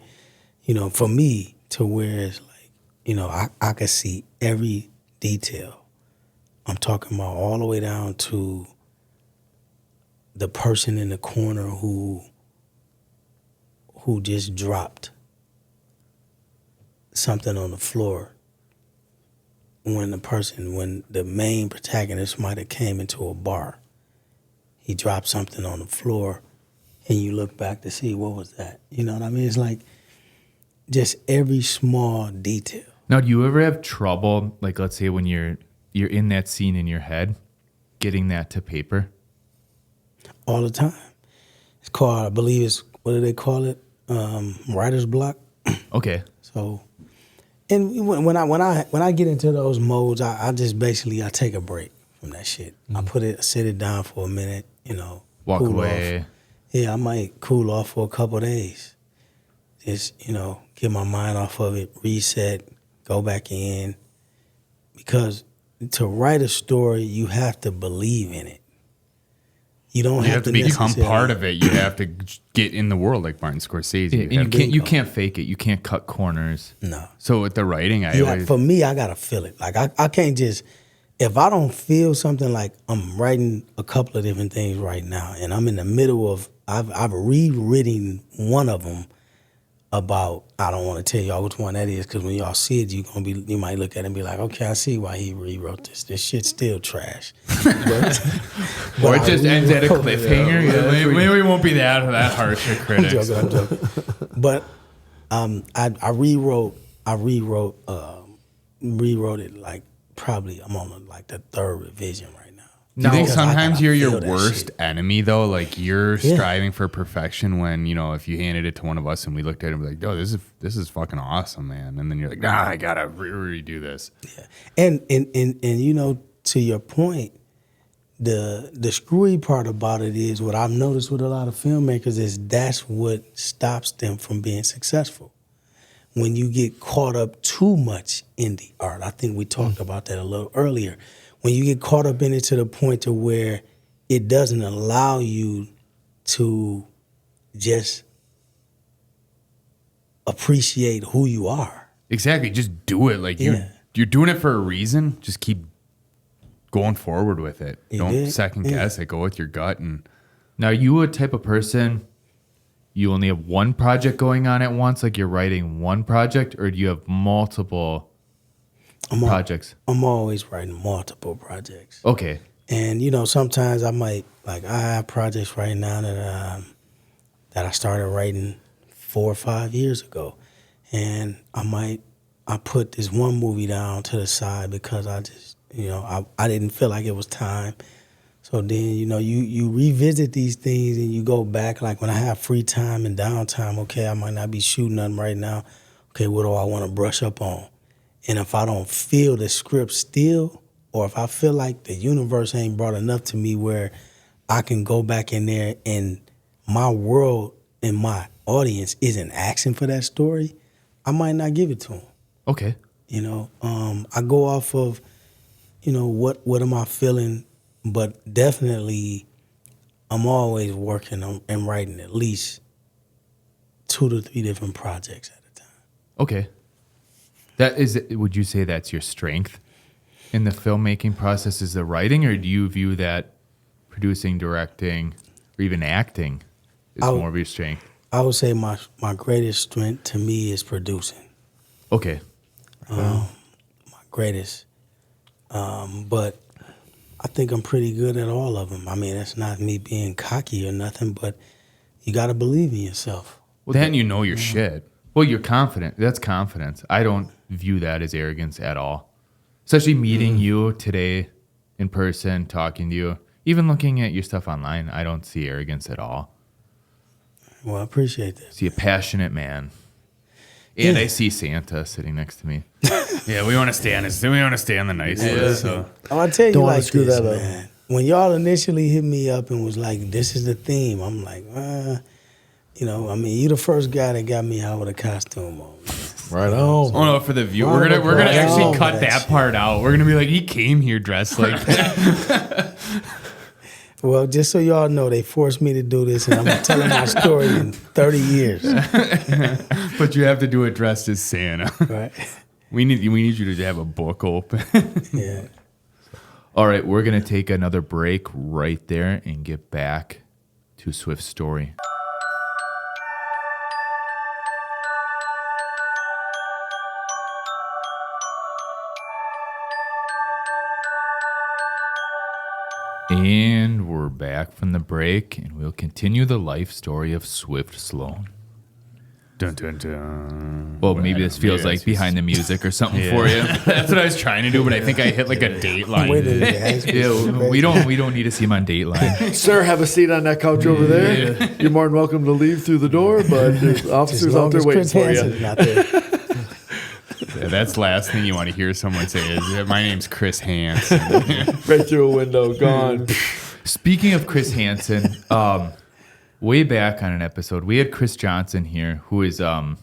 For me, to where it's like I could see every detail. I'm talking about all the way down to the person in the corner who just dropped something on the floor when the main protagonist might have came into a bar. He dropped something on the floor, and you look back to see what was that. You know what I mean? It's like just every small detail. Now, do you ever have trouble, like let's say when you're in that scene in your head, getting that to paper? All the time. It's called, I believe what do they call it? Writer's block. Okay. So, and when I get into those modes, I just basically I take a break from that shit. I sit it down for a minute, Walk away. Off. Yeah, I might cool off for a couple of days. Just, get my mind off of it, reset, go back in. Because to write a story, you have to believe in it. You have to become part of it. You have to get in the world like Martin Scorsese. Yeah, and you can't fake it. You can't cut corners. No. So with the writing, for me, I gotta feel it. Like I can't just, if I don't feel something, like I'm writing a couple of different things right now, and I'm in the middle of, I've rewritten one of them about, I don't want to tell y'all which one that is, because when y'all see it, you might look at it and be like, okay, I see why he rewrote this. This shit's still trash. Or it just ends at a cliffhanger. maybe we won't be that harsh a critics. I'm joking. But I rewrote it like probably I'm on like the third revision right now. Do you think sometimes you're your feel worst enemy though? Like you're striving for perfection when, if you handed it to one of us and we looked at it and be like, oh, this is fucking awesome, man. And then you're like, nah, I gotta redo this. Yeah. And to your point, the screwy part about it is what I've noticed with a lot of filmmakers is that's what stops them from being successful. When you get caught up too much in the art. I think we talked about that a little earlier. When you get caught up in it to the point to where it doesn't allow you to just appreciate who you are. Exactly. Just do it. Like you're doing it for a reason. Just keep going forward with it. Don't second guess it. Go with your gut. And now, are you a type of person, you only have one project going on at once, like you're writing one project, or do you have multiple projects? I'm always writing multiple projects. Okay. And sometimes I might, like, I have projects right now that I started writing 4 or 5 years ago, and I put this one movie down to the side because I just I didn't feel like it was time. So then you revisit these things and you go back, like when I have free time and downtime. Okay, I might not be shooting nothing right now. Okay, what do I want to brush up on? And if I don't feel the script still, or if I feel like the universe ain't brought enough to me where I can go back in there and my world and my audience isn't asking for that story, I might not give it to them. Okay. I go off of, what am I feeling, but definitely I'm always working on and writing at least 2 to 3 different projects at a time. Okay. Would you say that's your strength in the filmmaking process, is the writing, or do you view that producing, directing, or even acting is more of your strength? I would say my greatest strength to me is producing. Okay. My greatest. But I think I'm pretty good at all of them. I mean, that's not me being cocky or nothing, but you got to believe in yourself. Well, then your shit. Well, you're confident. That's confidence. I don't view that as arrogance at all. Especially meeting you today in person, talking to you, even looking at your stuff online, I don't see arrogance at all. Well, I appreciate that. I see a passionate man. And I see Santa sitting next to me. Yeah, we want to stay on the nice list. So I'll tell you Don't like screw this, that up. man. When y'all initially hit me up and was like, this is the theme, I'm like, You know, I mean, you the first guy that got me out with a costume on. Right on. Oh no, for the view, we're gonna actually cut that part out. We're gonna be like, he came here dressed like that. Well, just so y'all know, they forced me to do this, and I'm telling my story in 30 years. But you have to do it dressed as Santa. Right? We need you to have a book open. Yeah. All right, we're gonna take another break right there and get back to Swift's story. And we're back from the break, and we'll continue the life story of Swift Sloan. Dun, dun, dun. Well, maybe this feels like behind the music or something for you. That's what I was trying to do, but I think I hit like a Dateline. We don't need to see him on Dateline. Sir, have a seat on that couch over there. Yeah. You're more than welcome to leave through the door, but there's officers out there waiting for you. Not there. Yeah, that's the last thing you want to hear someone say is, my name's Chris Hansen. Right through a window, gone. Speaking of Chris Hansen, way back on an episode, we had Chris Johnson here, who is a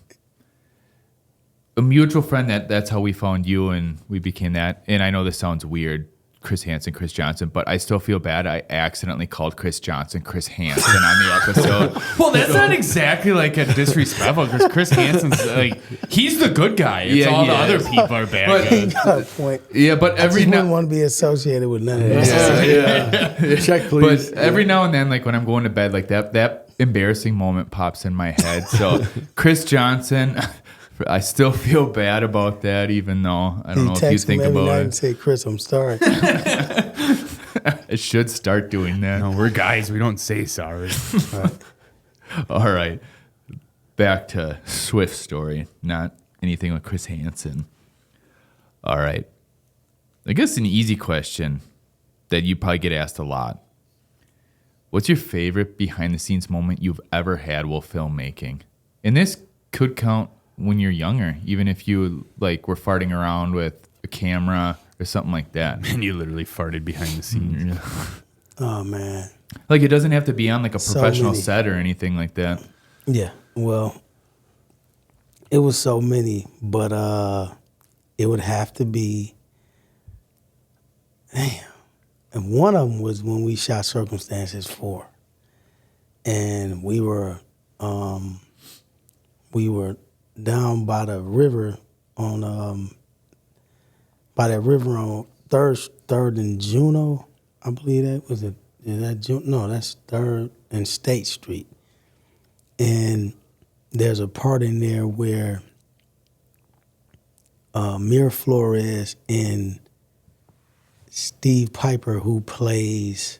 mutual friend. That's how we found you, and we became that. And I know this sounds weird, Chris Hansen, Chris Johnson, but I still feel bad. I accidentally called Chris Johnson Chris Hansen on the episode. Well, that's not exactly like a disrespectful, because Chris Hansen's like, he's the good guy. It's all the other people are bad guys. He got a point. Yeah, but I just wouldn't want to be associated with none of this. Yeah. Check, please. But every now and then, like when I'm going to bed, like that embarrassing moment pops in my head. So Chris Johnson, I still feel bad about that, even though I don't know if you think about it. And say, Chris, I'm sorry. I should start doing that. No, we're guys. We don't say sorry. All right. Back to Swift's story, not anything with Chris Hansen. All right. I guess an easy question that you probably get asked a lot. What's your favorite behind-the-scenes moment you've ever had while filmmaking? And this could count when you're younger, even if you like were farting around with a camera or something like that. And you literally farted behind the scenes. Oh, man. Like, it doesn't have to be on like a professional set or anything like that. Yeah, well, it was so many, but it would have to be, damn. And one of them was when we shot Circumstances 4. And we were down by the river on Third and Juno, I believe that was it. Is that Juno? No, that's 3rd and State Street. And there's a part in there where Mir Flores and Steve Piper, who plays,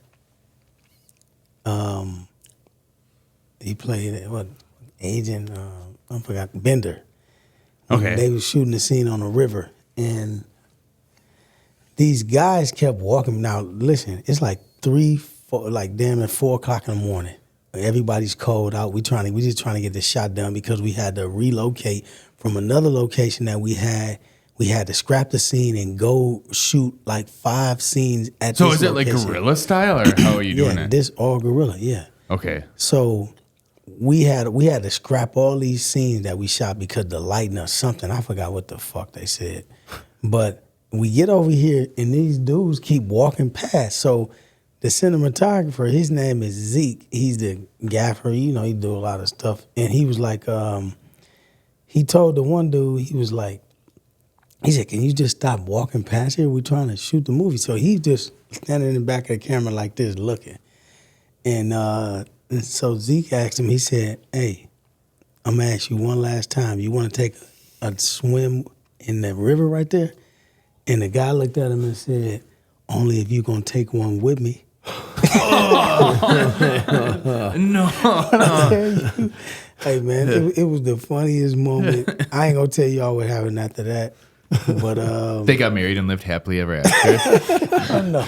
he played what agent? I forgot, Bender. Okay. They was shooting the scene on the river, and these guys kept walking. Now listen, it's like 3, 4, like damn near 4 o'clock in the morning. Everybody's cold out. We just trying to get this shot done because we had to relocate from another location that we had. We had to scrap the scene and go shoot like 5 scenes at So this is it location. like guerrilla style, or how are you doing Yeah, it? this all guerrilla, yeah. Okay. So we had to scrap all these scenes that we shot because the lighting or something. I forgot what the fuck they said. But we get over here and these dudes keep walking past. So the cinematographer, his name is Zeke. He's the gaffer, you know, he do a lot of stuff. And he was like, he told the one dude, he said, can you just stop walking past here? We're trying to shoot the movie. So he just standing in the back of the camera like this looking. And so Zeke asked him, he said, hey, I'm going to ask you one last time. You want to take a swim in the river right there? And the guy looked at him and said, only if you're going to take one with me. No. Hey, man, it was the funniest moment. I ain't going to tell y'all what happened after that. But They got married and lived happily ever after. no,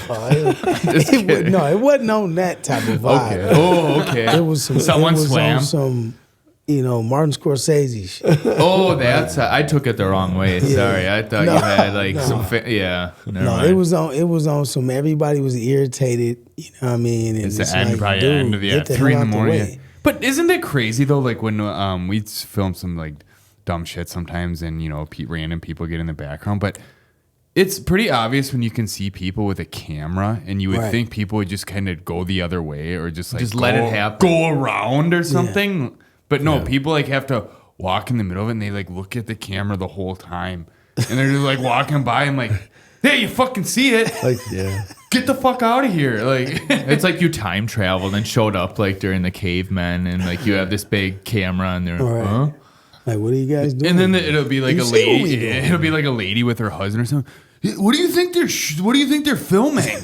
it wasn't on that type of vibe. Okay. Oh, okay. It was Someone swam. on some, Martin Scorsese shit. Oh, that's. I took it the wrong way. Sorry, I thought you had like some. Yeah. Never mind. It was on some. Everybody was irritated. You know what I mean? And It's the end, like, probably dude, end of get the 3 hell in the out morning. way. But isn't it crazy though? Like when we film some like dumb shit sometimes, and random people get in the background, but it's pretty obvious when you can see people with a camera, and you would think people would just kind of go the other way or just let it happen, go around or something. Yeah. But no, people like have to walk in the middle of it, and they like look at the camera the whole time, and they're just like walking by and like, hey, you fucking see it? Like, yeah. Get the fuck out of here! Like, it's like you time traveled and showed up like during the cavemen, and like you have this big camera, and they're huh? Like, what are you guys doing? And then it'll be like a lady. It'll be like a lady with her husband or something. What do you think they're filming?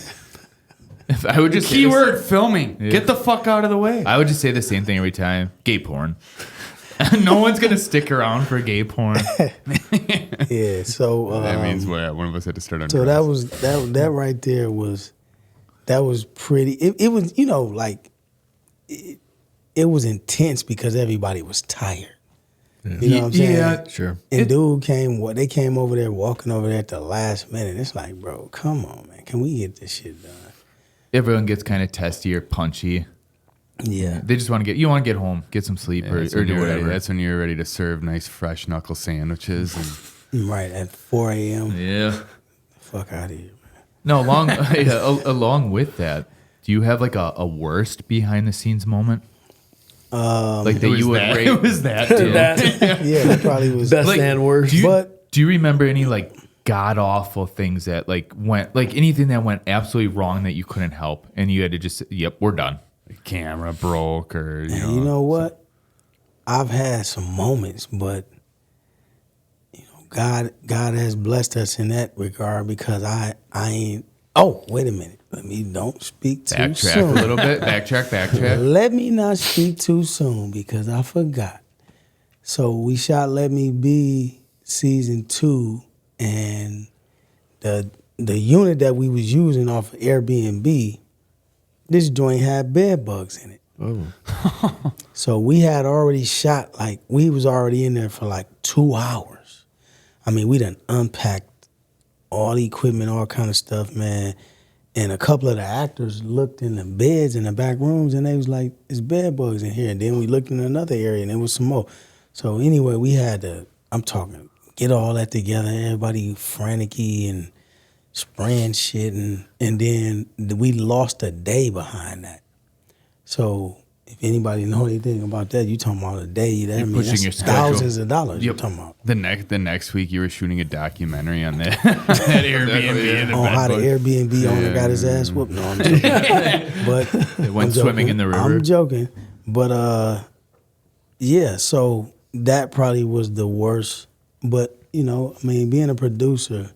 I would just keyword filming. Yeah. Get the fuck out of the way. I would just say the same thing every time. Gay porn. No one's gonna stick around for gay porn. Yeah. So that means one of us had to start on. So that right there was pretty. It was it was intense because everybody was tired. Yeah. You know what I'm saying? Yeah, sure. And they came over there, walking over there at the last minute. It's like, bro, come on, man. Can we get this shit done? Everyone gets kind of testy or punchy. Yeah. They just want to get home, get some sleep or do whatever. That's when you're ready to serve nice fresh knuckle sandwiches. And right, at 4 a.m. Yeah. Fuck out of here, man. No, along with that, do you have like a worst behind the scenes moment? Like that you would rate? It was that too. Yeah, that probably was best and worst. Do you remember any like god awful things that like went like anything that went absolutely wrong that you couldn't help and you had to just we're done? The camera broke or you know what? I've had some moments, but God has blessed us in that regard because I ain't. Oh, wait a minute. Don't speak too soon. Backtrack a little bit. Backtrack. Let me not speak too soon because I forgot. So we shot Let Me Be season 2, and the unit that we was using off of Airbnb, this joint had bed bugs in it. Oh. So we had already shot, we was already in there for 2 hours. I mean, we done unpacked all the equipment, all kind of stuff, man. And a couple of the actors looked in the beds in the back rooms, and they was like, "It's bed bugs in here." And then we looked in another area, and there was some more. So anyway, we had to, get all that together. Everybody frantic-y and spraying shit, and then we lost a day behind that. So if anybody know anything about that, you talking about a day. That means pushing your thousands of dollars. Yep. You're talking about. The next week you were shooting a documentary on that Airbnb. On how the Airbnb owner got his ass whooped. No, I'm joking. But it went swimming in the river. I'm joking. But yeah, so that probably was the worst. But being a producer,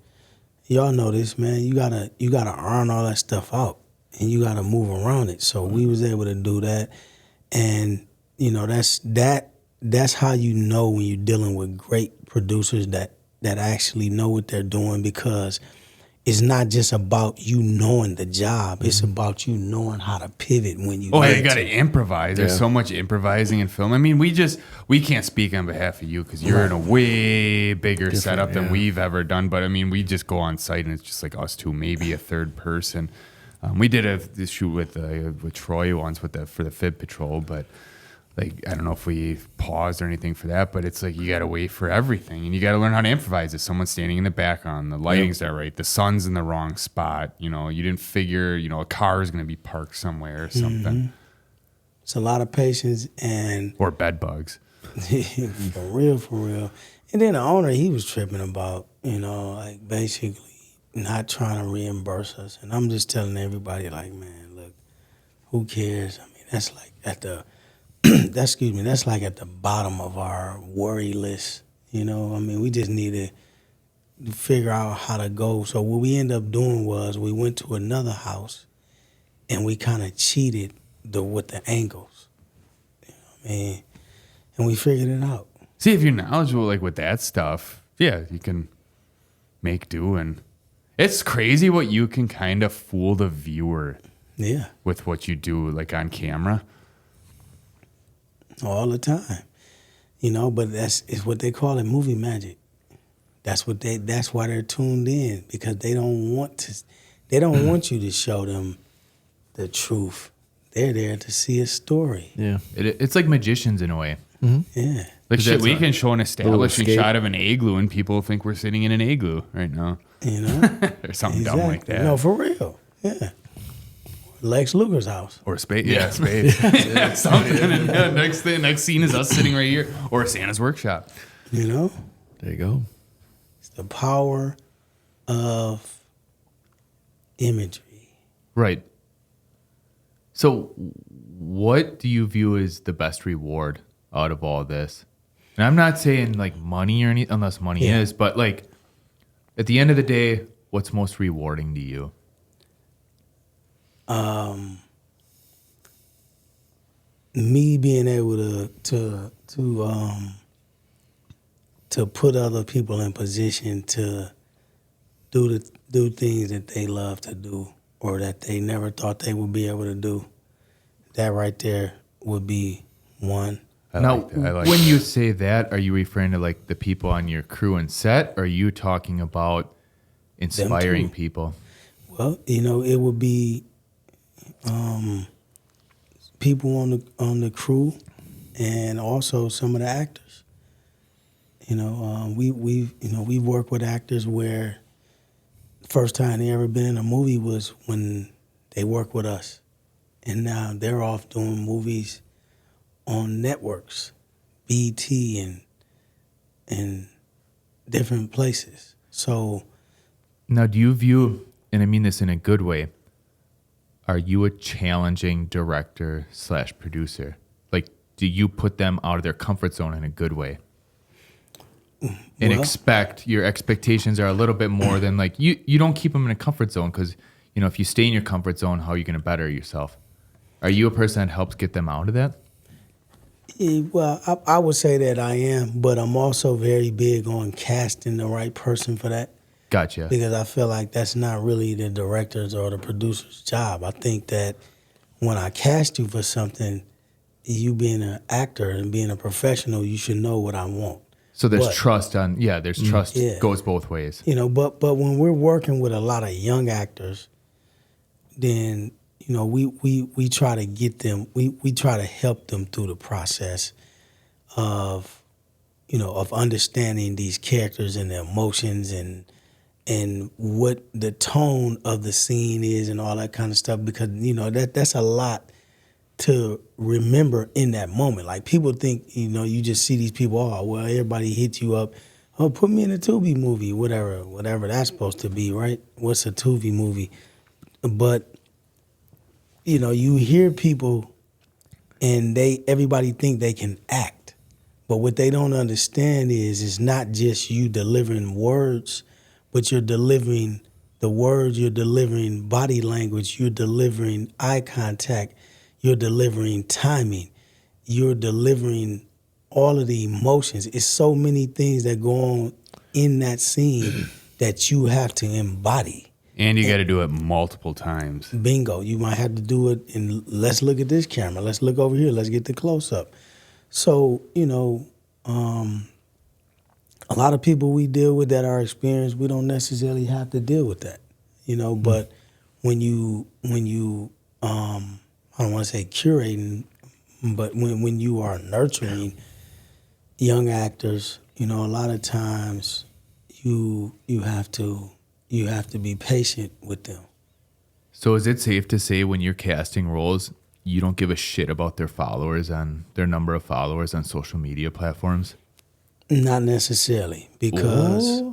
y'all know this, man. You gotta iron all that stuff out, and you gotta move around it. So we was able to do that. And that's how you know when you're dealing with great producers that actually know what they're doing, because it's not just about you knowing the job. It's about you knowing how to pivot when you. Oh, you got to improvise. There's so much improvising in film. I mean, we can't speak on behalf of you because you're in a way bigger setup than we've ever done. But I mean, we just go on site and it's just like us two, maybe a third person. We did this shoot with Troy once for the Fib Patrol, but I don't know if we paused or anything for that, but it's like you got to wait for everything, and you got to learn how to improvise. If someone's standing in the background, the lighting's not right, the sun's in the wrong spot, you didn't figure, a car is going to be parked somewhere or something. Mm-hmm. It's a lot of patience or bed bugs. For real. And then the owner, he was tripping about, basically not trying to reimburse us. And I'm just telling everybody, man, look, who cares? I mean, that's like at the that's like at the bottom of our worry list. We just need to figure out how to go. So what we ended up doing was we went to another house and we kind of cheated with the angles. And we figured it out. See, if you're knowledgeable with that stuff, yeah, you can make do. And it's crazy what you can kind of fool the viewer with what you do on camera. All the time, but it's what they call it, movie magic. That's why they're tuned in, because they don't want you to show them the truth. They're there to see a story. Yeah. It's like magicians in a way. Yeah. Like shit, we can show an little establishing escape. shot of an igloo and people think we're sitting in an igloo right now. You know? Or something dumb like that. No, for real. Yeah. Lex Luger's house. Or space. Yeah, space. Yeah, something. And next scene is us sitting right here. Or Santa's workshop. You know? There you go. It's the power of imagery. Right. So, what do you view as the best reward out of all this? And I'm not saying like money or anything, unless money is, but like at the end of the day, what's most rewarding to you? Me being able to put other people in position to do things that they love to do or that they never thought they would be able to do. That right there would be one. Now, I like when that. you say that, are you referring to like the people on your crew and set, or are you talking about inspiring too. people? Well, you know, it would be people on the crew and also some of the actors. You know, we've worked with actors where the first time they ever been in a movie was when they worked with us, and now they're off doing movies on networks, BT and different places. So Now, do you view, and I mean this in a good way, are you a challenging director / producer? Like, do you put them out of their comfort zone in a good way? And Well- your expectations are a little bit more than like, you don't keep them in a comfort zone because, you know, if you stay in your comfort zone, how are you going to better yourself? Are you a person that helps get them out of that? Yeah, well, I would say that I am, but I'm also very big on casting the right person for that. Gotcha. Because I feel like that's not really the director's or the producer's job. I think that when I cast you for something, you being an actor and being a professional, you should know what I want. So there's But- trust there's trust Yeah. goes both ways. You know, but when we're working with a lot of young actors, then you know we try to get them, we try to help them through the process of, you know, of understanding these characters and their emotions and what the tone of the scene is and all that kind of stuff, because you know that's a lot to remember in that moment. Like people think, you know, you just see these people, oh well, everybody hits you up, oh put me in a Tubi movie, whatever that's supposed to be, right? What's a Tubi movie? But you know, you hear people and everybody think they can act, but what they don't understand is it's not just you delivering words, but you're delivering the words, you're delivering body language, you're delivering eye contact, you're delivering timing, you're delivering all of the emotions. It's so many things that go on in that scene that you have to embody. And you got to do it multiple times. Bingo. You might have to do it and let's look at this camera. Let's look over here. Let's get the close up. So, you know, a lot of people we deal with that are experienced, we don't necessarily have to deal with that, you know, but when you I don't want to say curating, but when you are nurturing young actors, you know, a lot of times you have to be patient with them. So is it safe to say when you're casting roles, you don't give a shit about their number of followers on social media platforms? Not necessarily, because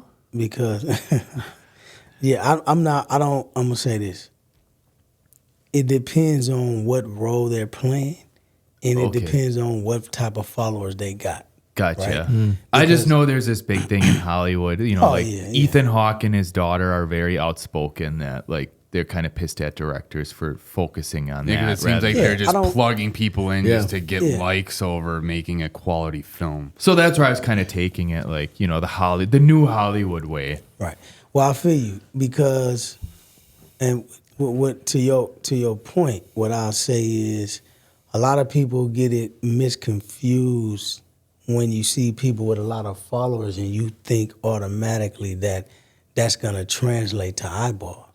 yeah, I'm gonna say this. It depends on what role they're playing, and it Okay. depends on what type of followers they got. Gotcha. Right? I just know there's this big thing in Hollywood. You know, Oh, like yeah, yeah. Ethan Hawke and his daughter are very outspoken that like they're kind of pissed at directors for focusing on Yeah, 'cause that. it seems like Yeah, they're I just don't- plugging people in Yeah. just to get Yeah. likes over making a quality film. So that's where I was kind of taking it, like, you know, the new Hollywood way. Right. Well, I feel you because, and what to your point, what I'll say is, a lot of people get it misconfused when you see people with a lot of followers and you think automatically that that's gonna translate to eyeballs.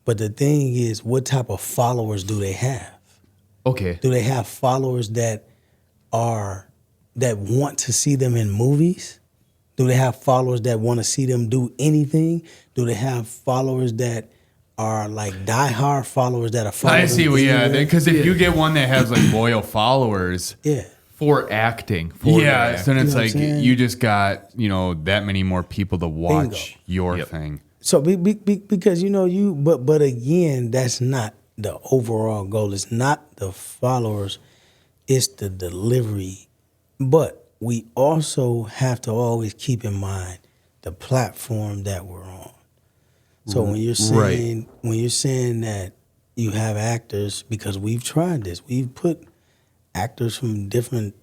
But the thing is, what type of followers do they have? Okay. Do they have followers that want to see them in movies? Do they have followers that want to see them do anything? Do they have followers that are like diehard followers that are following? I see. Well, yeah, because if you get one that has like loyal followers, yeah, for acting, then it's like saying? you just got that many more people to watch your thing. So because but again, that's not the overall goal. It's not the followers, it's the delivery. But we also have to always keep in mind the platform that we're on. So when you're saying that you have actors, because we've tried this, we've put actors from different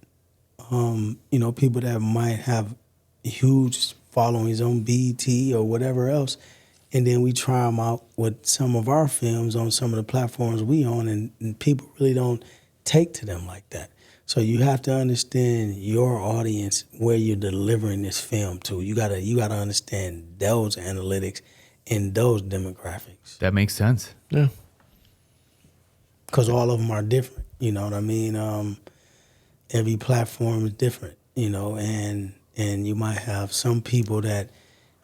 people that might have huge followings on BET or whatever else, and then we try them out with some of our films on some of the platforms we own, and people really don't take to them like that. So you have to understand your audience, where you're delivering this film to. You gotta understand those analytics and those demographics. That makes sense. Yeah. Because all of them are different. You know what I mean? Every platform is different. And you might have some people that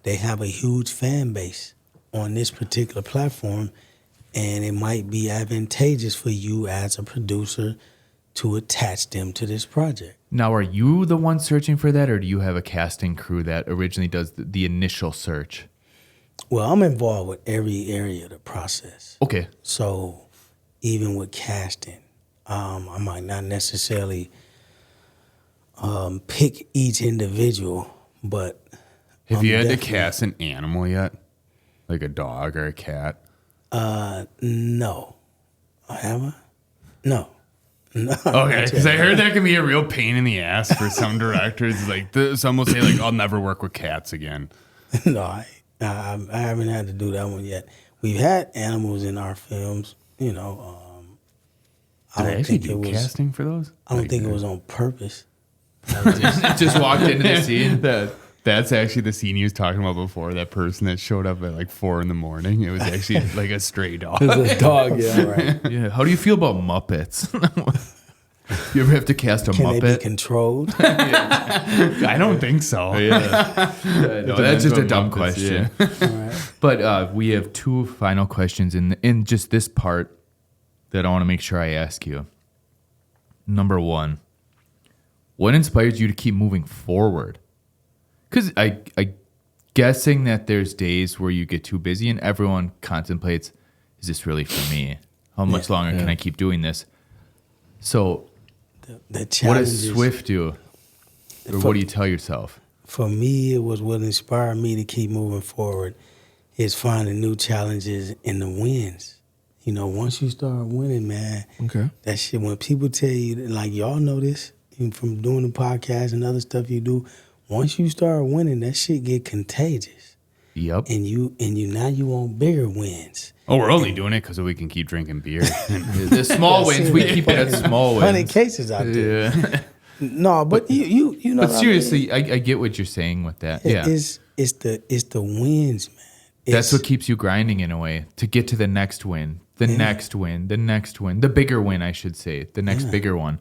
they have a huge fan base on this particular platform, and it might be advantageous for you as a producer to attach them to this project. Now, are you the one searching for that, or do you have a casting crew that originally does the initial search? Well, I'm involved with every area of the process. Okay. So even with casting, I might not necessarily pick each individual, but Have you had to cast an animal yet? Like a dog or a cat? No. Have I? No. Okay, because I heard that can be a real pain in the ass for some directors. Like some will say, like, I'll never work with cats again. No, I haven't had to do that one yet. We've had animals in our films, I don't think it was casting for those. I don't think it was on purpose. Just walked into the scene. That's actually the scene he was talking about before. That person that showed up at like 4 a.m. It was actually like a stray dog. It was a dog, yeah. Right. Yeah. How do you feel about Muppets? You ever have to cast a Can Muppet? they be controlled? I don't think so. Yeah. No, that's just a dumb question. All right. But we have 2 final questions in just this part that I want to make sure I ask you. Number 1, what inspires you to keep moving forward? Because I guessing that there's days where you get too busy and everyone contemplates, is this really for me? How much longer can I keep doing this? So The what challenge does Swift do? Or what do you tell yourself? For me, it was what inspired me to keep moving forward is finding new challenges in the wins. Once you start winning, man, Okay. that shit, when people tell you, like y'all know this even from doing the podcast and other stuff you do, once you start winning, that shit get contagious. Yep. And you now you want bigger wins. Oh, we're only doing it because we can keep drinking beer. The small wins, we keep it at small 100 wins. cases out there. Yeah. No, but you know. But what seriously, I get what you're saying with that. I mean? Yeah. It's the wins, man. That's what keeps you grinding in a way to get to the next win, the next win, the next win, the bigger win, I should say, the next bigger one.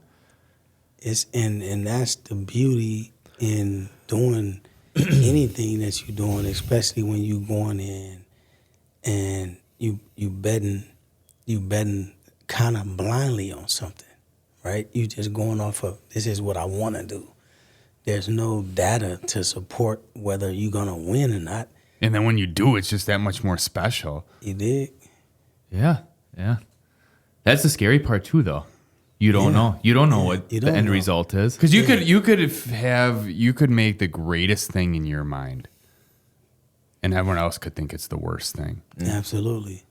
It's and that's the beauty in doing anything that you're doing, especially when you going in and you betting kind of blindly on something, right? You just going off of this is what I want to do. There's no data to support whether you're gonna win or not. And then when you do, it's just that much more special. You dig? Yeah. That's the scary part too, though. You don't know. You don't know what You the don't end know. result is. Because you could make the greatest thing in your mind, and everyone else could think it's the worst thing, Absolutely.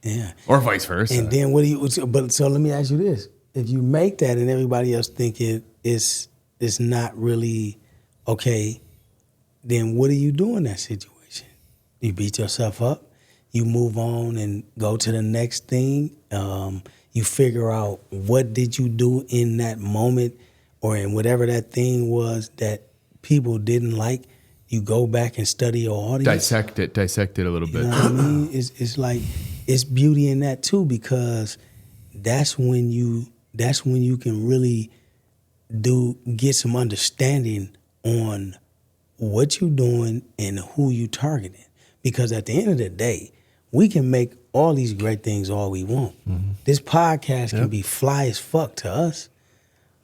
Yeah. or vice versa. And then what do you? But so let me ask you this: if you make that and everybody else think it's not really okay, then what do you do in that situation? You beat yourself up. You move on and go to the next thing. You figure out what did you do in that moment or in whatever that thing was that people didn't like. You go back and study your audience. Dissect it a little You bit. know what I mean? It's like, it's beauty in that too, because that's when you can really get some understanding on what you're doing and who you targeting. Because at the end of the day, we can make all these great things all we want. Mm-hmm. This podcast can be fly as fuck to us,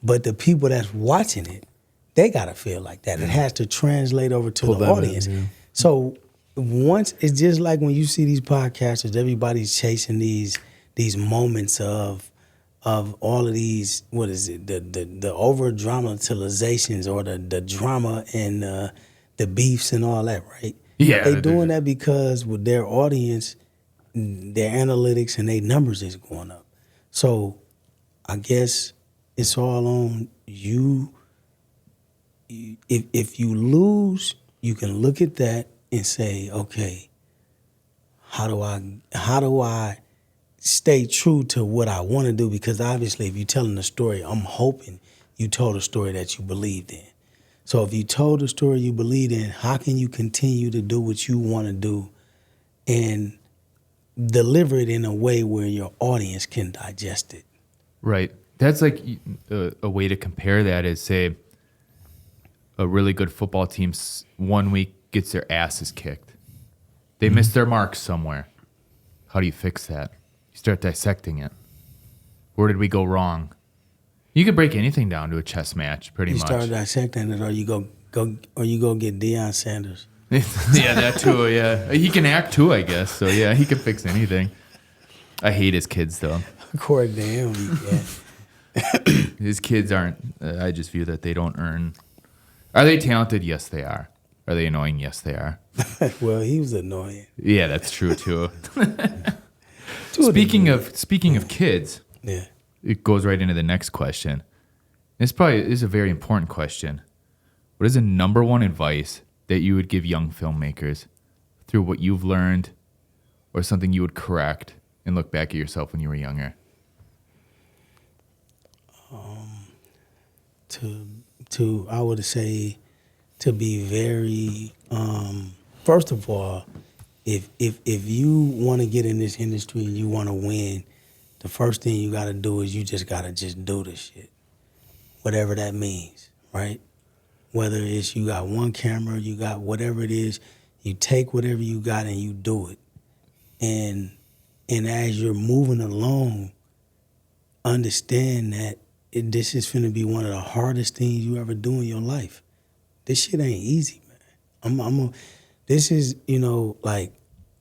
but the people that's watching it, they gotta feel like that. It has to translate over to the audience. So once, it's just like when you see these podcasters, everybody's chasing these moments of all of these, what is it, the over dramatizations or the drama and the beefs and all that, right? Yeah, they doing that because with their audience, their analytics and their numbers is going up. So I guess it's all on you. If you lose, you can look at that and say, okay, how do I stay true to what I want to do? Because obviously if you're telling a story, I'm hoping you told a story that you believed in. So if you told a story you believed in, how can you continue to do what you want to do and deliver it in a way where your audience can digest it? Right. That's like a way to compare that is, say, a really good football team 1 week gets their asses kicked. They missed their mark somewhere. How do you fix that? You start dissecting it. Where did we go wrong? You could break anything down to a chess match, pretty much. You start dissecting it, or you go get Deion Sanders. Yeah, that too. Yeah, he can act too, I guess. So yeah, he can fix anything. I hate his kids though. According to him, yeah. His kids aren't. I just view that they don't earn. Are they talented? Yes, they are. Are they annoying? Yes, they are. Well, he was annoying. Yeah, that's true too. Speaking of kids, yeah, it goes right into the next question. This probably is a very important question. What is the number one advice that you would give young filmmakers through what you've learned, or something you would correct and look back at yourself when you were younger? I would say to be very, first of all, if you want to get in this industry and you want to win, the first thing you got to do is you just got to just do the shit, whatever that means, right? Whether it's you got one camera, you got whatever it is, you take whatever you got and you do it. And as you're moving along, understand that this is finna be one of the hardest things you ever do in your life. This shit ain't easy, man. This is, like,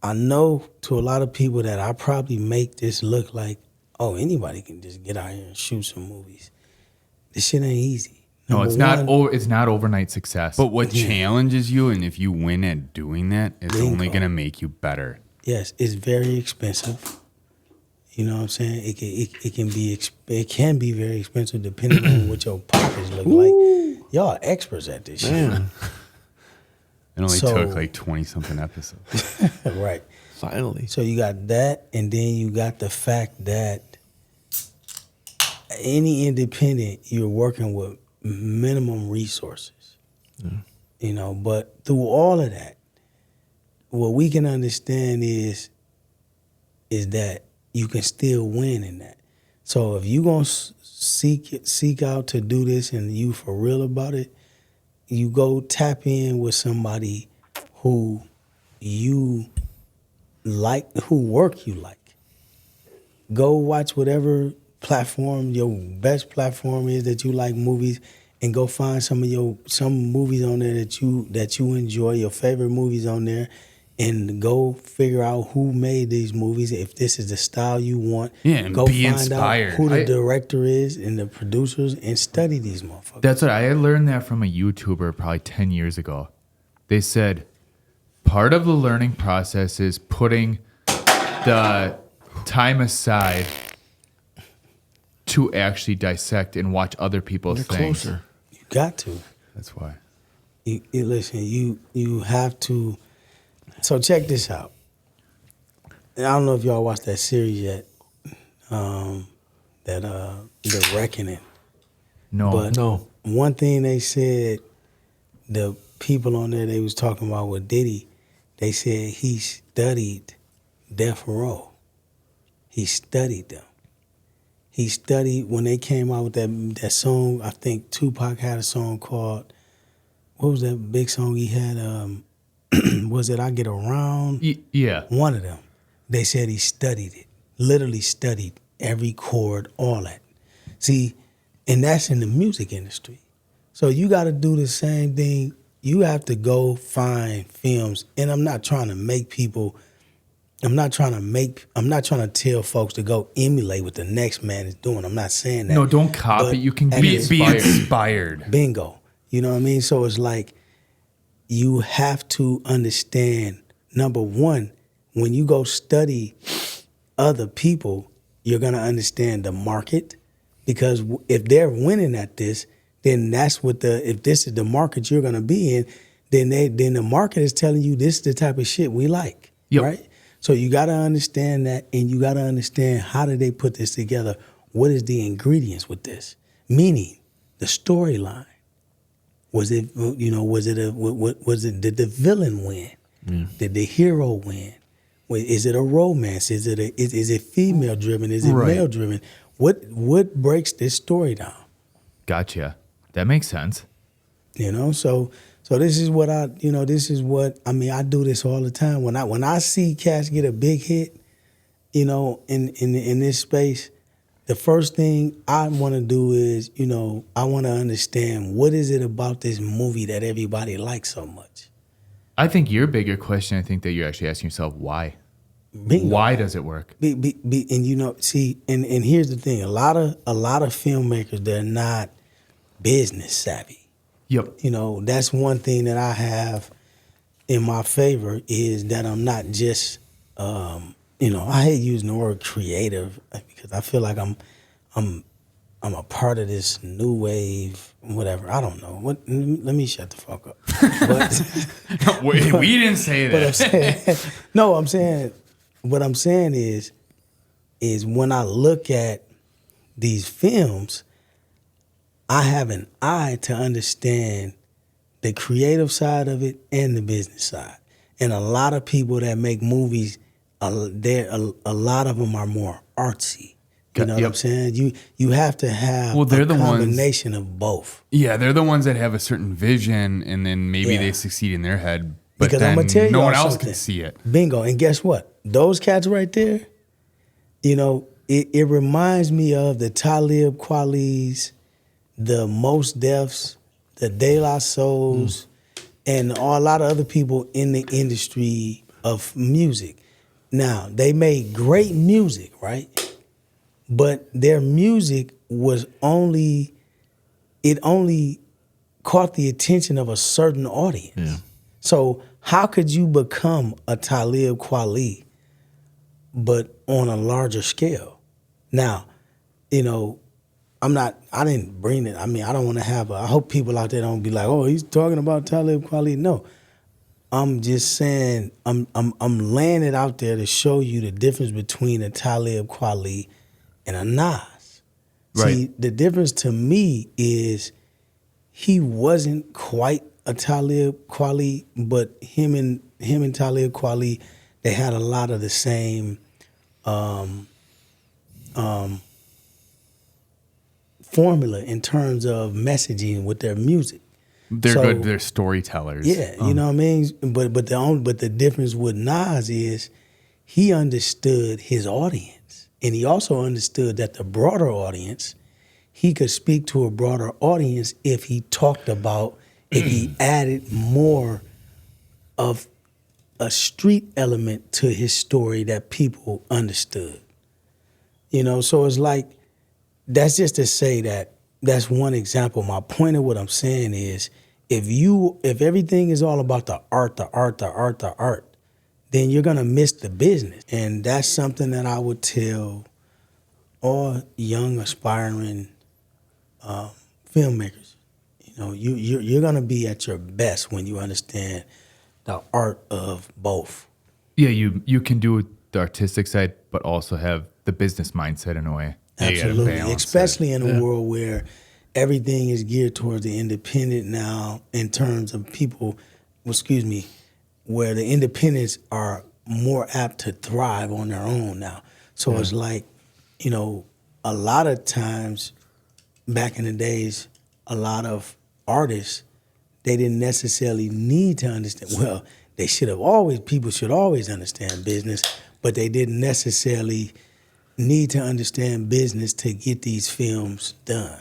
I know to a lot of people that I probably make this look like, oh, anybody can just get out here and shoot some movies. This shit ain't easy. No, it's not overnight success. But what challenges you, and if you win at doing that, it's only going to make you better. Yes, it's very expensive. You know what I'm saying? It can be very expensive depending on what your pockets look like. Y'all are experts at this shit. It only took like 20-something episodes. Right. Finally. So you got that, and then you got the fact that any independent, you're working with minimum resources. Yeah. But through all of that, what we can understand is that you can still win in that. So if you gonna seek out to do this and you for real about it, you go tap in with somebody who you like, who work you like. Go watch whatever platform your best platform is that you like movies, and go find some movies on there that you enjoy, your favorite movies on there, and go figure out who made these movies, if this is the style you want. Yeah, and go be find inspired. out who the director is and the producers, and study these motherfuckers. That's what I learned that from a YouTuber probably 10 years ago. They said part of the learning process is putting the time aside to actually dissect and watch other people's things. Closer. You got to. That's why. Listen, you have to. So check this out. I don't know if y'all watched that series yet. The Reckoning. No. But one thing they said, the people on there they was talking about with Diddy, they said he studied Death Row. He studied them. He studied when they came out with that song. I think Tupac had a song called, what was that big song he had? Was it I Get Around? Yeah. One of them. They said he studied it, literally studied every chord, all that. See, and that's in the music industry. So you got to do the same thing. You have to go find films. And I'm not trying to tell folks to go emulate what the next man is doing. I'm not saying that. No, don't copy. You can be inspired. Bingo. You know what I mean? So it's like you have to understand, number one, when you go study other people, you're going to understand the market. Because if they're winning at this, then that's what if this is the market you're going to be in, then the market is telling you this is the type of shit we like, right? So you got to understand that, and you got to understand how did they put this together? What is the ingredients with this? Meaning, the storyline. Was it did the villain win? Yeah. Did the hero win? Is it a romance? Is it female driven? Is it male driven? What breaks this story down? Gotcha. That makes sense. So this is what I do this all the time. When I see cats get a big hit, in this space, the first thing I want to do is, I want to understand what is it about this movie that everybody likes so much. I think your bigger question, I think that you're actually asking yourself, why? Bingo. Why does it work? And here's the thing: a lot of filmmakers, they're not business savvy. Yep. That's one thing that I have in my favor is that I'm not just, I hate using the word creative because I feel like I'm a part of this new wave, whatever. I don't know. Let me shut the fuck up. But, we didn't say that. What I'm saying is when I look at these films, I have an eye to understand the creative side of it and the business side. And a lot of people that make movies, a lot of them are more artsy. You know what I'm saying? You have to have a combination of both. Yeah, they're the ones that have a certain vision, and then maybe they succeed in their head, but because then I'm gonna tell you no one else something. can see it. Bingo. And guess what? Those cats right there, it reminds me of the Talib Kweli's, the Mos Defs, the De La Souls, and a lot of other people in the industry of music. Now, they made great music, right? But their music only caught the attention of a certain audience. Yeah. So how could you become a Talib Kweli, but on a larger scale? Now, I didn't bring it. I mean, I don't want to I hope people out there don't be like, oh, he's talking about Talib Kweli. No, I'm just saying, I'm laying it out there to show you the difference between a Talib Kweli and a Nas. Right. See, the difference to me is he wasn't quite a Talib Kweli, but him and Talib Kweli, they had a lot of the same formula in terms of messaging with their music. They're good. They're storytellers. Yeah, you know what I mean. But the difference with Nas is he understood his audience, and he also understood that the broader audience, he could speak to a broader audience if he talked about, if he added more of a street element to his story that people understood. So it's like, that's just to say that's one example. My point of what I'm saying is, if everything is all about the art, then you're gonna miss the business. And that's something that I would tell all young aspiring filmmakers. You're gonna be at your best when you understand the art of both. Yeah, you can do the artistic side, but also have the business mindset in a way. Absolutely, especially in a world where everything is geared towards the independent now in terms of people, where the independents are more apt to thrive on their own now. So it's like, a lot of times back in the days, a lot of artists, they didn't necessarily need to understand. Well, people should always understand business, but they didn't necessarily need to understand business to get these films done.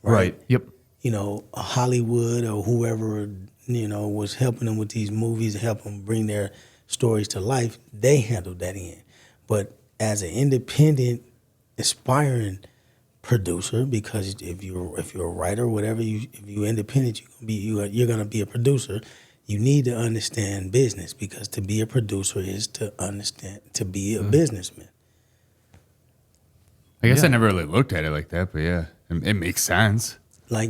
Right. Yep. You know, Hollywood or whoever, you know, was helping them with these movies, help them bring their stories to life, they handled that end. But as an independent, aspiring producer, because if you're a writer or whatever, if you're independent, you're gonna be a producer. You need to understand business, because to be a producer is to be a businessman. I guess I never really looked at it like that, but yeah, it makes sense. Like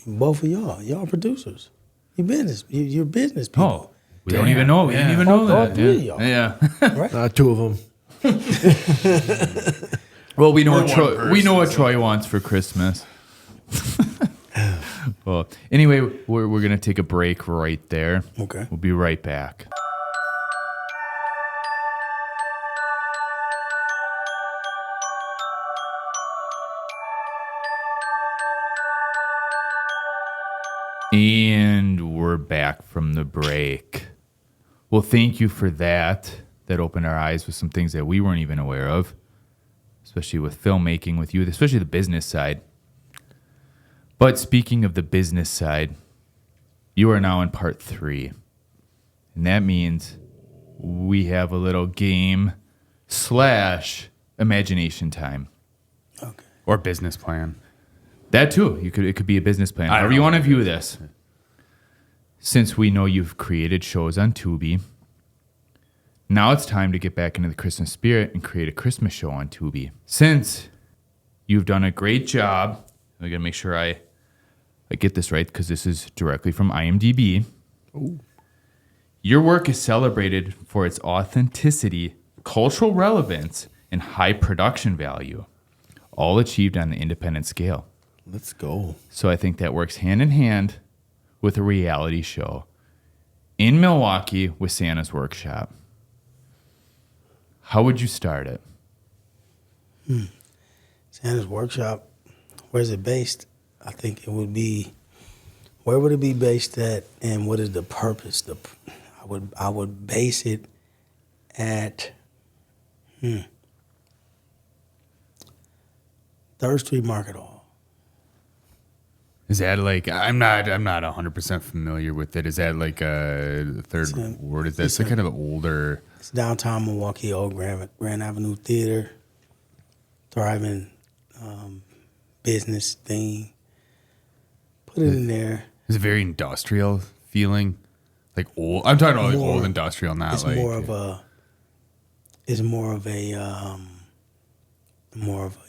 both of y'all producers. You're business people. Oh, we don't even know. We didn't even know that. All three of y'all. Yeah. Right? Two of them. Well, we know Or what one Troy. person, We know what Troy wants for Christmas. Well, anyway, we're gonna take a break right there. Okay. We'll be right back. And we're back from the break. Well, thank you for that. That opened our eyes with some things that we weren't even aware of, especially with filmmaking with you, especially the business side. But speaking of the business side, you are now in part 3. And that means we have a little game / imagination time. Okay. Or business plan. That too. It could be a business plan. However you want to view this. Since we know you've created shows on Tubi, now it's time to get back into the Christmas spirit and create a Christmas show on Tubi. Since you've done a great job, I gotta make sure I get this right, because this is directly from IMDb. Ooh. Your work is celebrated for its authenticity, cultural relevance, and high production value, all achieved on the independent scale. Let's go. So I think that works hand in hand with a reality show in Milwaukee with Santa's Workshop. How would you start it? Santa's Workshop, where's it based? I think it would be, where would it be based at, and what is the purpose? I would base it at 3rd Street Market Hall. Is that like, I'm not 100% familiar with it. Is that like a third ward? Is that some kind of older? It's downtown Milwaukee, old Grand Avenue Theater, thriving business thing. Put it in there. Is it very industrial feeling? Like old? I'm talking about like More- old industrial, not It's like. more of a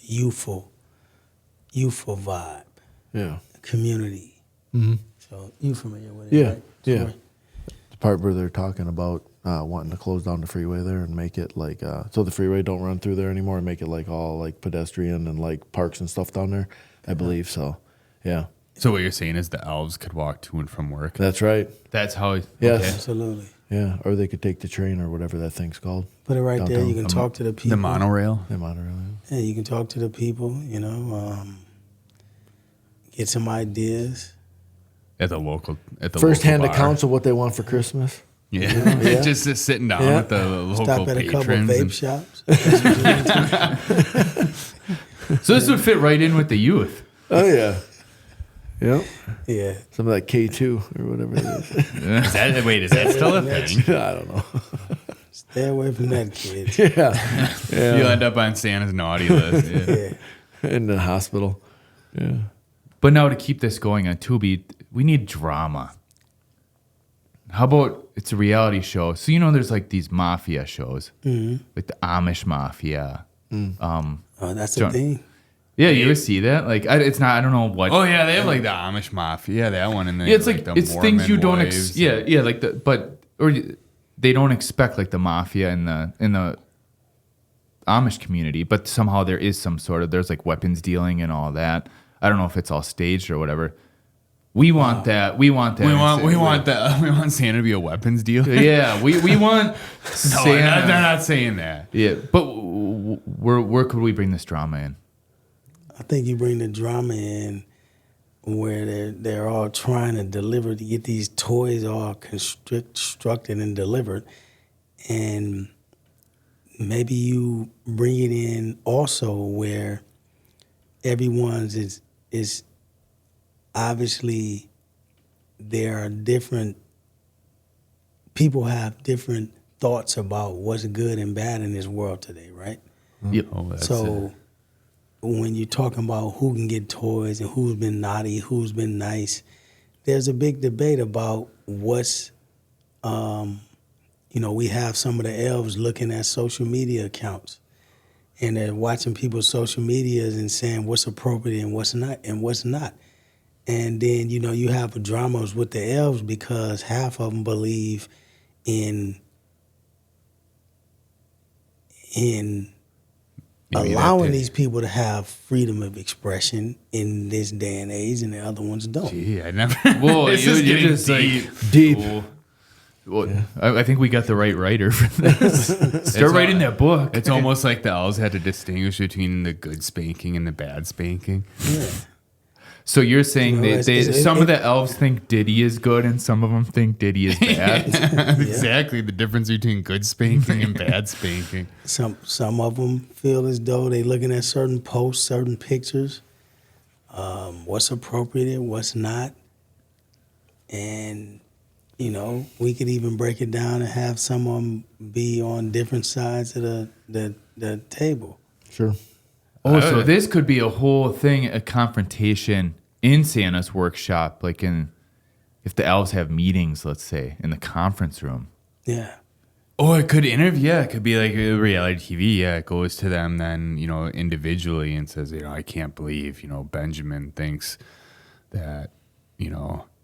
youthful vibe, Yeah. community. Mm-hmm. So you familiar with it? Yeah. Right? Yeah. Sorry. The part where they're talking about wanting to close down the freeway there and make it like so the freeway don't run through there anymore, and make it like all like pedestrian and like parks and stuff down there. I believe so. Yeah. So what you're saying is the elves could walk to and from work? That's right. That's how. Yes. Okay. Absolutely. Yeah. Or they could take the train or whatever that thing's called. Put it right there. Downtown. You can talk to the people. The monorail? The monorail. Yeah, you can talk to the people. You know, get some ideas. At the local First-hand local bar. accounts of what they want for Christmas. Yeah. Yeah. just sitting down Yeah. with the local Stop at a couple patrons. vape and- shops. So this would fit right in with the youth. Oh yeah. Yep. Yeah. Some of that K2 or whatever it is. Is that still a thing? I don't know. Stay away from that, kid. Yeah. You'll end up on Santa's naughty list. Yeah. Yeah. In the hospital. Yeah. But now to keep this going on Tubi, we need drama. How about it's a reality show? So you know there's like these mafia shows, like the Amish Mafia. Oh, that's a John- thing. Yeah, you ever see that? Like it's not. I don't know what. Oh yeah, they have like the Amish Mafia. Yeah, that one. And then yeah, it's like the it's things you Mormon don't. wives. Yeah, like they don't expect like the mafia in the Amish community, but somehow there is some sort of there's like weapons dealing and all that. I don't know if it's all staged or whatever. We want that. We want that. We want Santa to be a weapons dealer. Yeah, we want Santa. They're not saying that. Yeah, but where could we bring this drama in? I think you bring the drama in where they're all trying to deliver to get these toys all constructed and delivered, and maybe you bring it in also where everyone's is obviously there are different people have different thoughts about what's good and bad in this world today, right? Yep. So when you're talking about who can get toys and who's been naughty, who's been nice, there's a big debate about what's, we have some of the elves looking at social media accounts and they're watching people's social medias and saying what's appropriate and what's not. And then, you have dramas with the elves because half of them believe in Maybe allowing these people to have freedom of expression in this day and age, and the other ones don't. Gee, I never. Well, This you're is getting just like deep. Well, I think we got the right writer for this. Start writing that book. It's almost like the elves had to distinguish between the good spanking and the bad spanking. Yeah. So you're saying some it- of the elves think Diddy is good and some of them think Diddy is bad? Exactly the difference between good spanking and bad spanking. Some of them feel as though they're looking at certain posts, certain pictures, what's appropriate, what's not. And, we could even break it down and have some of them be on different sides of the table. Sure. Oh, so this could be a whole thing, a confrontation in Santa's workshop, like if the elves have meetings, let's say, in the conference room. Yeah. Or it could interview. Yeah, it could be like a reality TV. Yeah, it goes to them then, individually and says, I can't believe, Benjamin thinks that,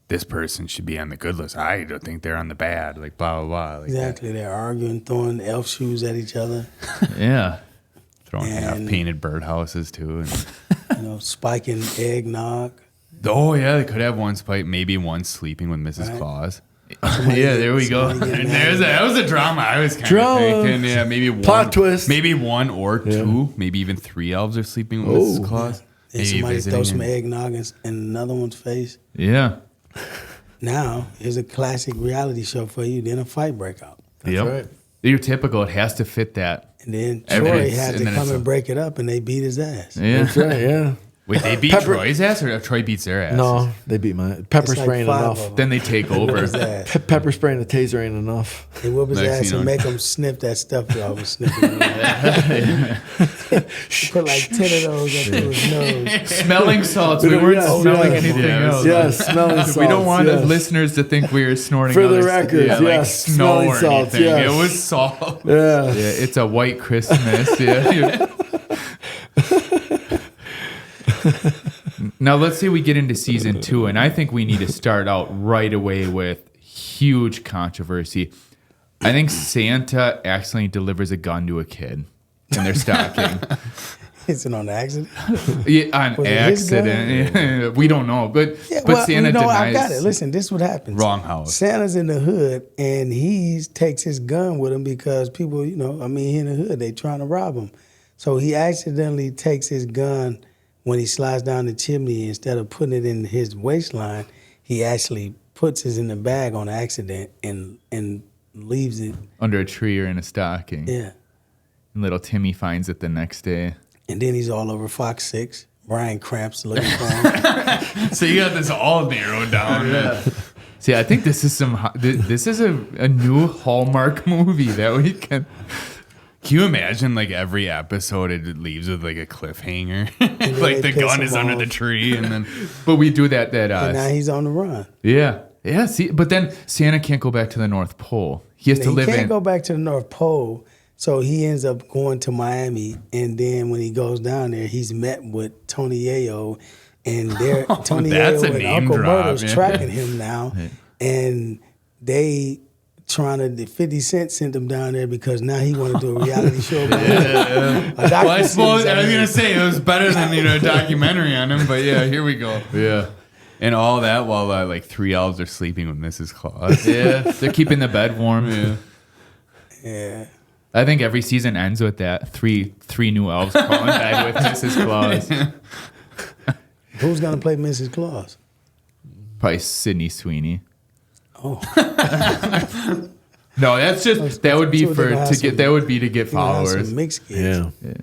this person should be on the good list. I don't think they're on the bad. Like blah blah blah. Like Exactly. They're arguing, throwing elf shoes at each other. Yeah. throwing half painted birdhouses too. And Spiking Egg Nog. oh yeah, they could have one spike, maybe one sleeping with Mrs. Claus. Yeah, there we go. somebody get And mad. that was a drama I was kind Drama. of thinking. Yeah, maybe one Plot twist. Maybe one or two, maybe even 3 elves are sleeping with Mrs. Claus. And Maybe somebody visiting throw some and- eggnog in another one's face. Yeah. Now, here's a classic reality show for you. Then a fight break out. Yep. right. You're typical. It has to fit that. And then Every- Troy had and to then come it's and break it up, and they beat his ass. Yeah. That's right, yeah. Wait, they beat Pepper- Troy's ass or Troy beats their ass? No, they beat my pepper It's like spraying 5 enough. of 'em. Then they take Whoop over. his ass. Pepper spraying the taser ain't enough. They whoop his Next ass thing you and know- make him sniff that stuff that I was sniffing. Put like 10 of those up to his nose. Smelling salts. We weren't Yes, smelling yes. anything Yeah, else. Yes, smelling salts. We don't want the yes. listeners to think we are snorting. For the other record, stuff. Yeah, like yes, snow smelling or salts, anything. yes. It was salt. Yeah. Yeah, it's a white Christmas. Yeah. Now let's say we get into season 2, and I think we need to start out right away with huge controversy. I think Santa accidentally delivers a gun to a kid in their stocking. Is it on accident? Yeah, on Was it his gun? accident. Yeah, we don't know, but Well, Santa I denies. got it. Listen, this is what happens. Wrong house. Santa's in the hood, and he takes his gun with him because people, he in the hood, they trying to rob him. So he accidentally takes his gun when he slides down the chimney. Instead of putting it in his waistline, he actually puts it in the bag on accident and leaves it. Under a tree or in a stocking. Yeah. And little Timmy finds it the next day. And then he's all over Fox 6. Brian Cramp's looking for him. So you got this all narrowed down. See, I think this is this is a new Hallmark movie that we can. Can you imagine like every episode it leaves with like a cliffhanger? then Like they the piss gun him is under off. the tree and then But we do that. And now he's on the run. Yeah. See, but then Santa can't go back to the North Pole. He has to He live can't in. go back to the North Pole, so he ends up going to Miami. And then when he goes down there, he's met with Tony Yayo, and Tony that's Yayo a and name Uncle drop, Murder's yeah. tracking him now, and they trying to 50 Cent sent him down there because now he want to do a reality show. About him. A Well, I docuseries, suppose I was mean. gonna say it was better than a documentary on him, but yeah, here we go. Yeah. And all that while like 3 elves are sleeping with Mrs. Claus. Yeah. They're keeping the bed warm. Yeah. Yeah. I think every season ends with that. Three new elves coincide with Mrs. Claus. Who's gonna play Mrs. Claus? Probably Sydney Sweeney. Oh, No, that's just that would be So they're gonna have some- that would be to get you know, followers. some mixed kids. Yeah.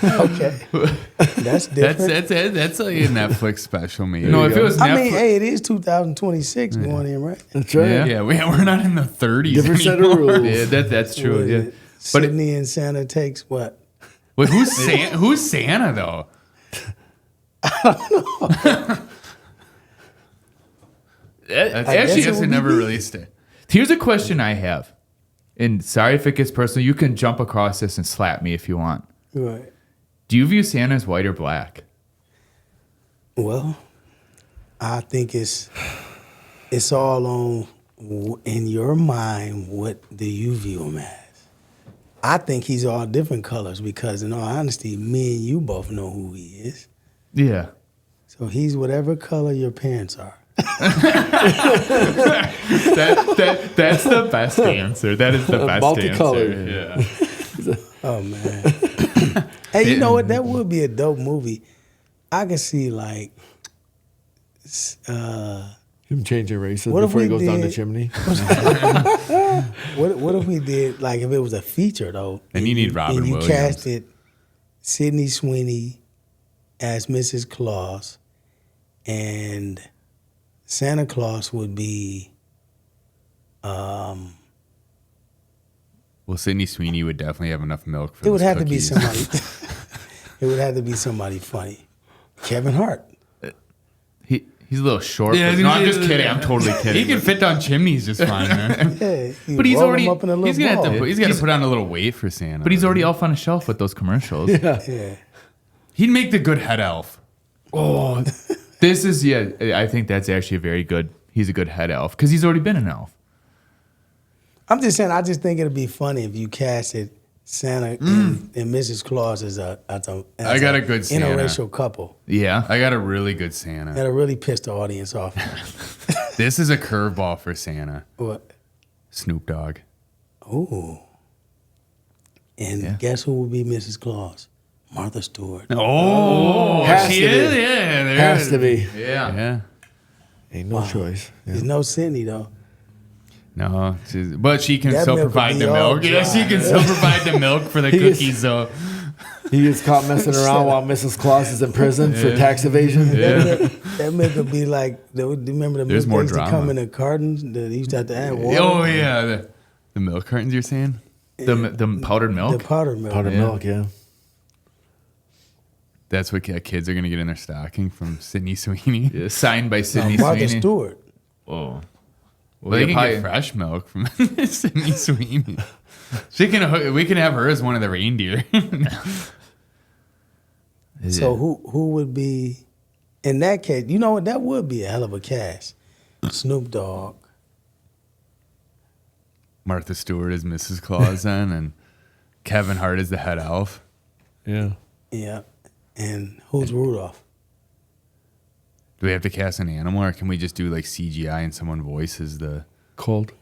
Okay, that's different. That's like a Netflix special, maybe. No, if it was I Netflix, mean, hey, it is 2026 going in, right? That's right. Yeah. we're not in the 30s Different set of anymore. rules. yeah, that's true. What is Yeah, it? Sydney and Santa takes what? Wait, who's Santa though? Actually, it yes, would it be never me. released it. Here's a question I have, and sorry if it gets personal. You can jump across this and slap me if you want. Right. Do you view Santa as white or black? Well, I think it's all on in your mind. What do you view him as? I think he's all different colors because, in all honesty, me and you both know who he is. Yeah. So he's whatever color your parents are. That's the best answer. That is the best Multicolored. answer. Yeah. Oh man. Hey, you know what? That would be a dope movie. I can see like Him changing races What if before he we goes down the did- chimney. what if we did like if it was a feature though? And you need Robin and you Williams. casted Sydney Sweeney as Mrs. Claus, and Santa Claus would be Well, Sydney Sweeney would definitely have enough milk for it would those have to be cookies. somebody. It would have to be somebody funny. Kevin Hart. He's a little short. Yeah, I but- was no, gonna I'm say- just kidding. I'm totally He kidding. can fit down chimneys just fine, man. Yeah, you But he's roll already- him up in a little he's gonna have ball. to. He's got to put on a little weight for Santa. But he's already off on a shelf with those commercials. Yeah. He'd make the good head elf. Oh, this is I think that's actually a very good. He's a good head elf because he's already been an elf. I'm just saying. I just think it'd be funny if you casted Santa and Mrs. Claus as I got a good Santa. interracial couple. Yeah. I got a really good Santa. That'll really piss the audience off. This is a curveball for Santa. What? Snoop Dogg. Ooh. And Yeah. guess who would be Mrs. Claus? Martha Stewart. Oh, Has she to be. is. Yeah, there Has it to be. is. Yeah. Ain't no choice. Yeah. There's no Sydney though. No, but she can That still milk would provide be the all milk. Yeah, she dry. can still provide the milk for the He is- cookies, though. He gets caught messing around while Mrs. Claus is in prison for tax evasion. That milk would be like. Remember the There's milk more used to drama. come in the cartons? That you used to have to add water. Oh yeah, the milk cartons. You're saying? The powdered milk. The powdered milk. Powdered milk, yeah. That's what kids are gonna get in their stocking from Sydney Sweeney. Yeah, signed by Sydney Martha Sweeney. Stewart. Oh. Well, they yeah, can probably- get fresh milk from Sydney Sweeney. We can have her as one of the reindeer. So who would be in that case? You know what? That would be a hell of a cast. Snoop Dogg. Martha Stewart is Mrs. Claus then, and Kevin Hart is the head elf. Yeah. Yeah. And who's Rudolph? Do we have to cast an animal, or can we just do like CGI and someone voices the? Cold.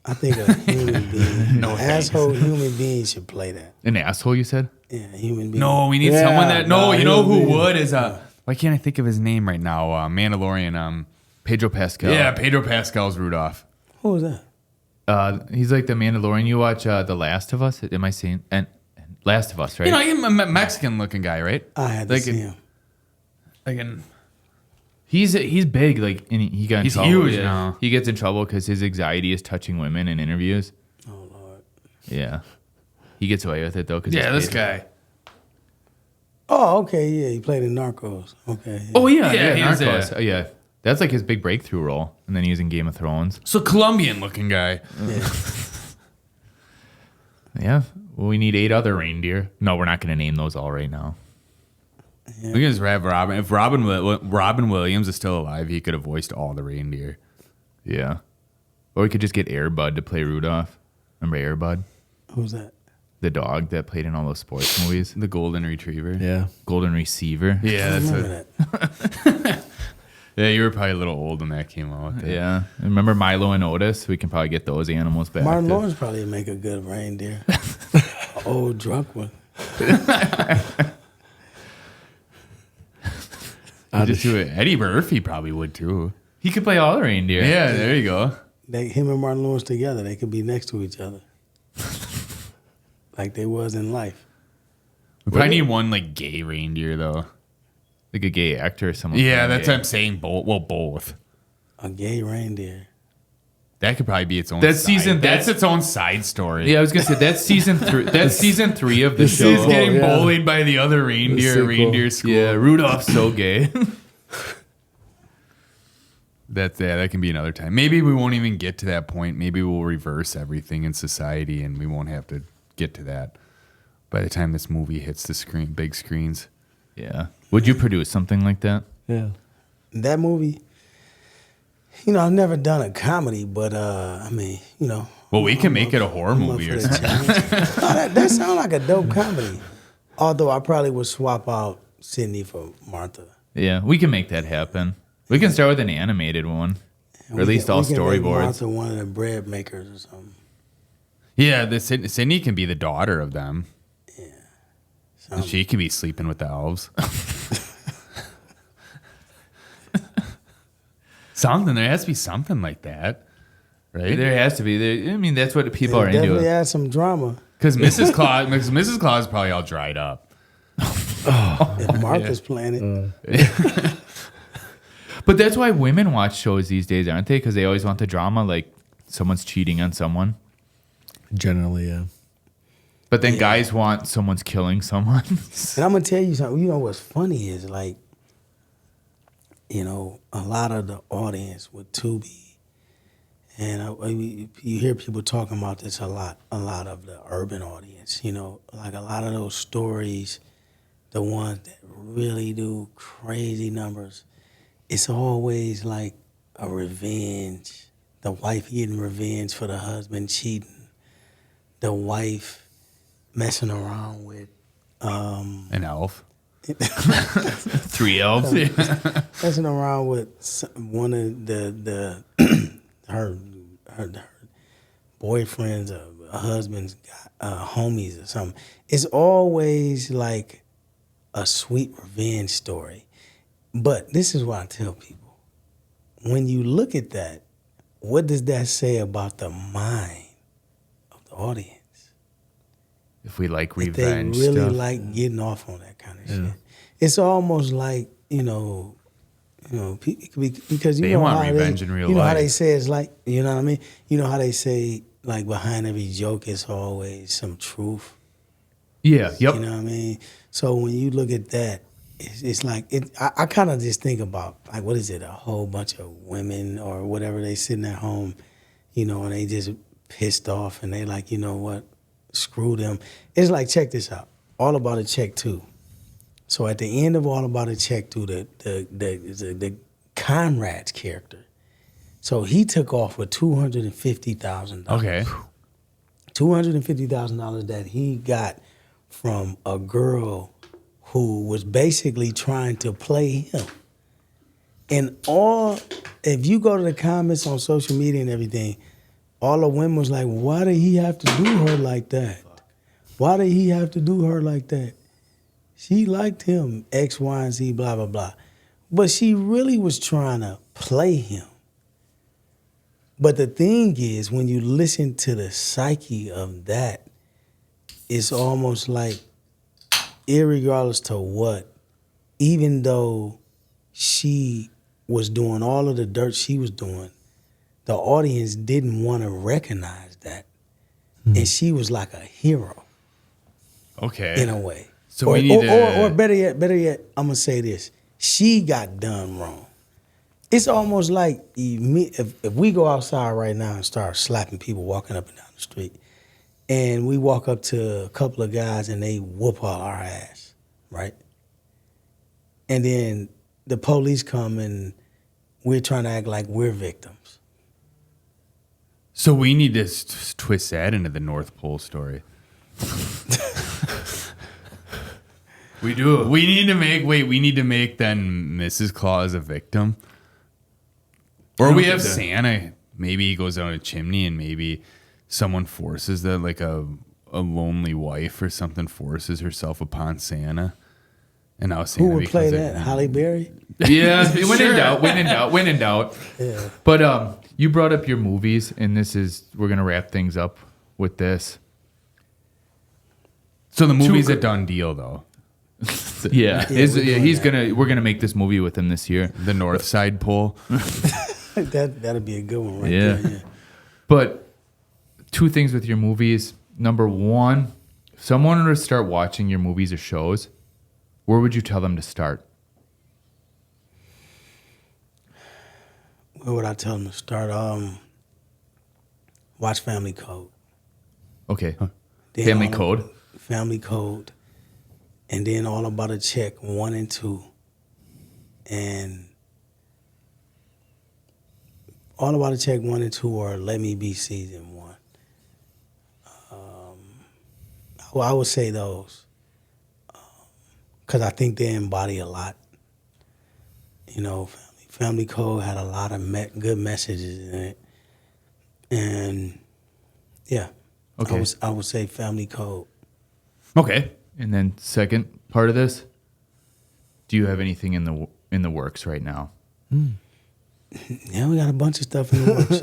I think a human being, No an thanks. asshole human being should play that. An asshole, you said? Yeah, a human being. No, we need Yeah, someone that. No, no, you know who he- would is Why can't I think of his name right now? Mandalorian. Pedro Pascal. Yeah, Pedro Pascal's Rudolph. Who was that? He's like the Mandalorian. You watch The Last of Us? Am I saying? And Last of Us, right? You know, he's a Mexican looking guy, right? I had to Like see him. He's big. Like and he got in He's trouble. huge now. He gets in trouble because his anxiety is touching women in interviews. Oh Lord. Yeah, he gets away with it though. Cause Yeah, he's this paid. guy. Oh, okay, yeah, he played in Narcos. Okay. Yeah. Oh yeah, Yeah, yeah, he's, Narcos. Oh, yeah. That's like his big breakthrough role, and then he was in Game of Thrones. So Colombian looking guy. Yeah, well, we need 8 other reindeer. No, we're not going to name those all right now. We can just have Robin. If Robin Williams is still alive, he could have voiced all the reindeer. Yeah, or we could just get Air Bud to play Rudolph. Remember Air Bud, Who's that? the dog that played in all those sports movies, The golden retriever. Yeah. Golden Receiver. Yeah, I that's remember it. that. Yeah, you were probably a little old when that came out. Yeah. Remember Milo and Otis? We can probably get those animals back. Martin Lawrence probably make a good reindeer. Old drunk one. Just do it. Eddie Murphy probably would too. He could play all the reindeer. Yeah, there you go. Him and Martin Lawrence together, they could be next to each other. Like they was in life. We probably need one like gay reindeer though. Like a gay actor or someone. Yeah, that's what I'm saying. Both. A gay reindeer. That could probably be its own. That's side. season. That's its own side story. Yeah, I was gonna say that's season 3. That's season 3 of the show. He's getting bullied by the other reindeer school. Yeah, Rudolph's so gay. That can be another time. Maybe we won't even get to that point. Maybe we'll reverse everything in society, and we won't have to get to that by the time this movie hits the big screens. Yeah. Would you produce something like that? Yeah. That movie, I've never done a comedy, but I mean, Well, we can make it a horror movie or something. That sounds like a dope comedy. Although I probably would swap out Sydney for Martha. Yeah, we can make that happen. We can start with an animated one, or at least all we can make storyboards. Martha one of the bread makers or something. Yeah, Sydney can be the daughter of them. Yeah. She could be sleeping with the elves. There has to be something like that, right? There has to be. I mean, that's what people are Definitely into. add some drama. Because Mrs. Claus is probably all dried up. If Martha's playing it. But that's why women watch shows these days, aren't they? Because they always want the drama, like someone's cheating on someone. Generally, yeah. But then guys want someone's killing someone. And I'm gonna tell you something. What's funny is like, a lot of the audience with Tubi, and you hear people talking about this a lot. A lot of the urban audience, like a lot of those stories, the ones that really do crazy numbers. It's always like a revenge. The wife getting revenge for the husband cheating. The wife messing around with An elf. 3 elves. Messing around with one of the her boyfriends or husband's homies or something. It's always like a sweet revenge story. But this is what I tell people. When you look at that, what does that say about the mind of the audience? If we like If revenge they really stuff. like getting off on that kind of shit. It's almost like, because They want revenge in real you know how life. they say it's like, you know what I mean? You know how they say like behind every joke is always some truth. Yeah. Yep. You know what I mean? So when you look at that, it's like I kind of just think about like, what is it? A whole bunch of women or whatever, they sitting at home, and they just pissed off and they like, you know what? Screw them. It's like, check this out. All About a Check 2. So at the end of All About a Check 2, the Conrad's character. So he took off with $250,000. Okay. $250,000 that he got from a girl who was basically trying to play him. And if you go to the comments on social media and everything, all the women was like, why did he have to do her like that? Why did he have to do her like that? She liked him, X, Y, and Z, blah, blah, blah. But she really was trying to play him. But the thing is, when you listen to the psyche of that, it's almost like, irregardless to what, even though she was doing all of the dirt she was doing, the audience didn't want to recognize that. And she was like a hero. Okay. In a way. So we need or better yet, I'm gonna say this. She got done wrong. It's almost like if we go outside right now and start slapping people walking up and down the street, and we walk up to a couple of guys and they whoop our ass, right? And then the police come and we're trying to act like we're victims. So we need to twist that into the North Pole story. We do. We need to make then Mrs. Claus a victim. Or we have Santa. Maybe he goes down a chimney and maybe someone forces that, like a lonely wife or something forces herself upon Santa. And now Santa Who would play that? Halle Berry? Yeah, when in doubt. Yeah. But you brought up your movies, and we're gonna wrap things up with this. So the movie's a done deal, though. We're gonna make this movie with him this year. The North Side Pole. That'd be a good one right there. Yeah. But 2 things with your movies. Number 1, if someone were to start watching your movies or shows, where would you tell them to start? Where would I tell them to start? Watch Family Code. Okay. Then Family Code? Family Code. And then All About a Check 1 and 2. And All About a Check 1 and 2 or Let Me Be Season 1. I would say those. Because I think they embody a lot. You know, Family Code had a lot of good messages in it. And, yeah. Okay. I would say Family Code. Okay. And then second part of this, do you have anything in the works right now? Yeah, we got a bunch of stuff in the works.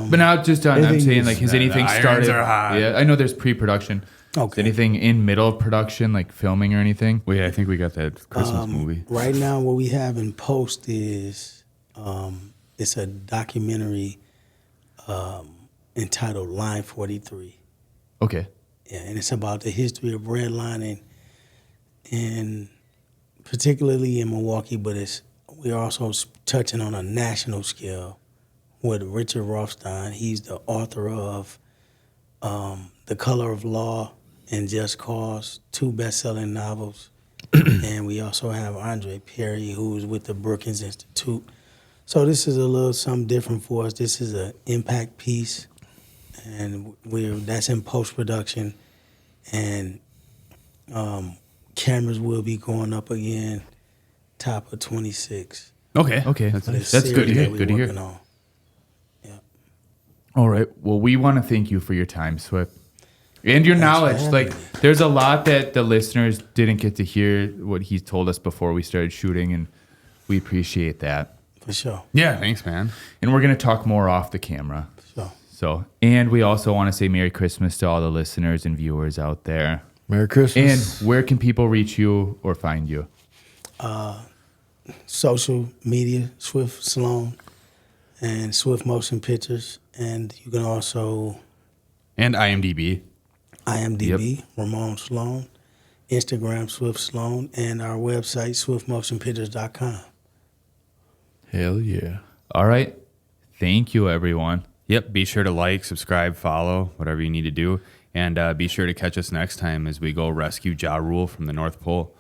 But now just I'm saying, like, has anything started? Are hot. Yeah, I know there's pre-production. Okay. Is anything in middle of production, like filming or anything? Well, yeah, I think we got that Christmas movie. Right now, what we have in post is it's a documentary entitled Line 43. Okay. Yeah, and it's about the history of redlining, and particularly in Milwaukee, but we're also touching on a national scale with Richard Rothstein. He's the author of The Color of Law and Just Cause, 2 best-selling novels. And we also have Andre Perry, who's with the Brookings Institute. So this is a little something different for us. This is an impact piece, and that's in post-production. And cameras will be going up again, top of 26. Okay. That's good to hear. Good to hear. Yeah. All right. Well, we want to thank you for your time, Swift. And your knowledge. Like, there's a lot that the listeners didn't get to hear what he told us before we started shooting, and we appreciate that. For sure. Yeah, thanks, man. And we're going to talk more off the camera. For sure. So, and we also want to say Merry Christmas to all the listeners and viewers out there. Merry Christmas. And where can people reach you or find you? Social media, Swift Sloan and Swift Motion Pictures. And you can also... And IMDb. Ramon Sloan. Instagram, Swift Sloan. And our website, swiftmotionpictures.com. Hell yeah. All right. Thank you, everyone. Yep. Be sure to like, subscribe, follow, whatever you need to do. And be sure to catch us next time as we go rescue Ja Rule from the North Pole.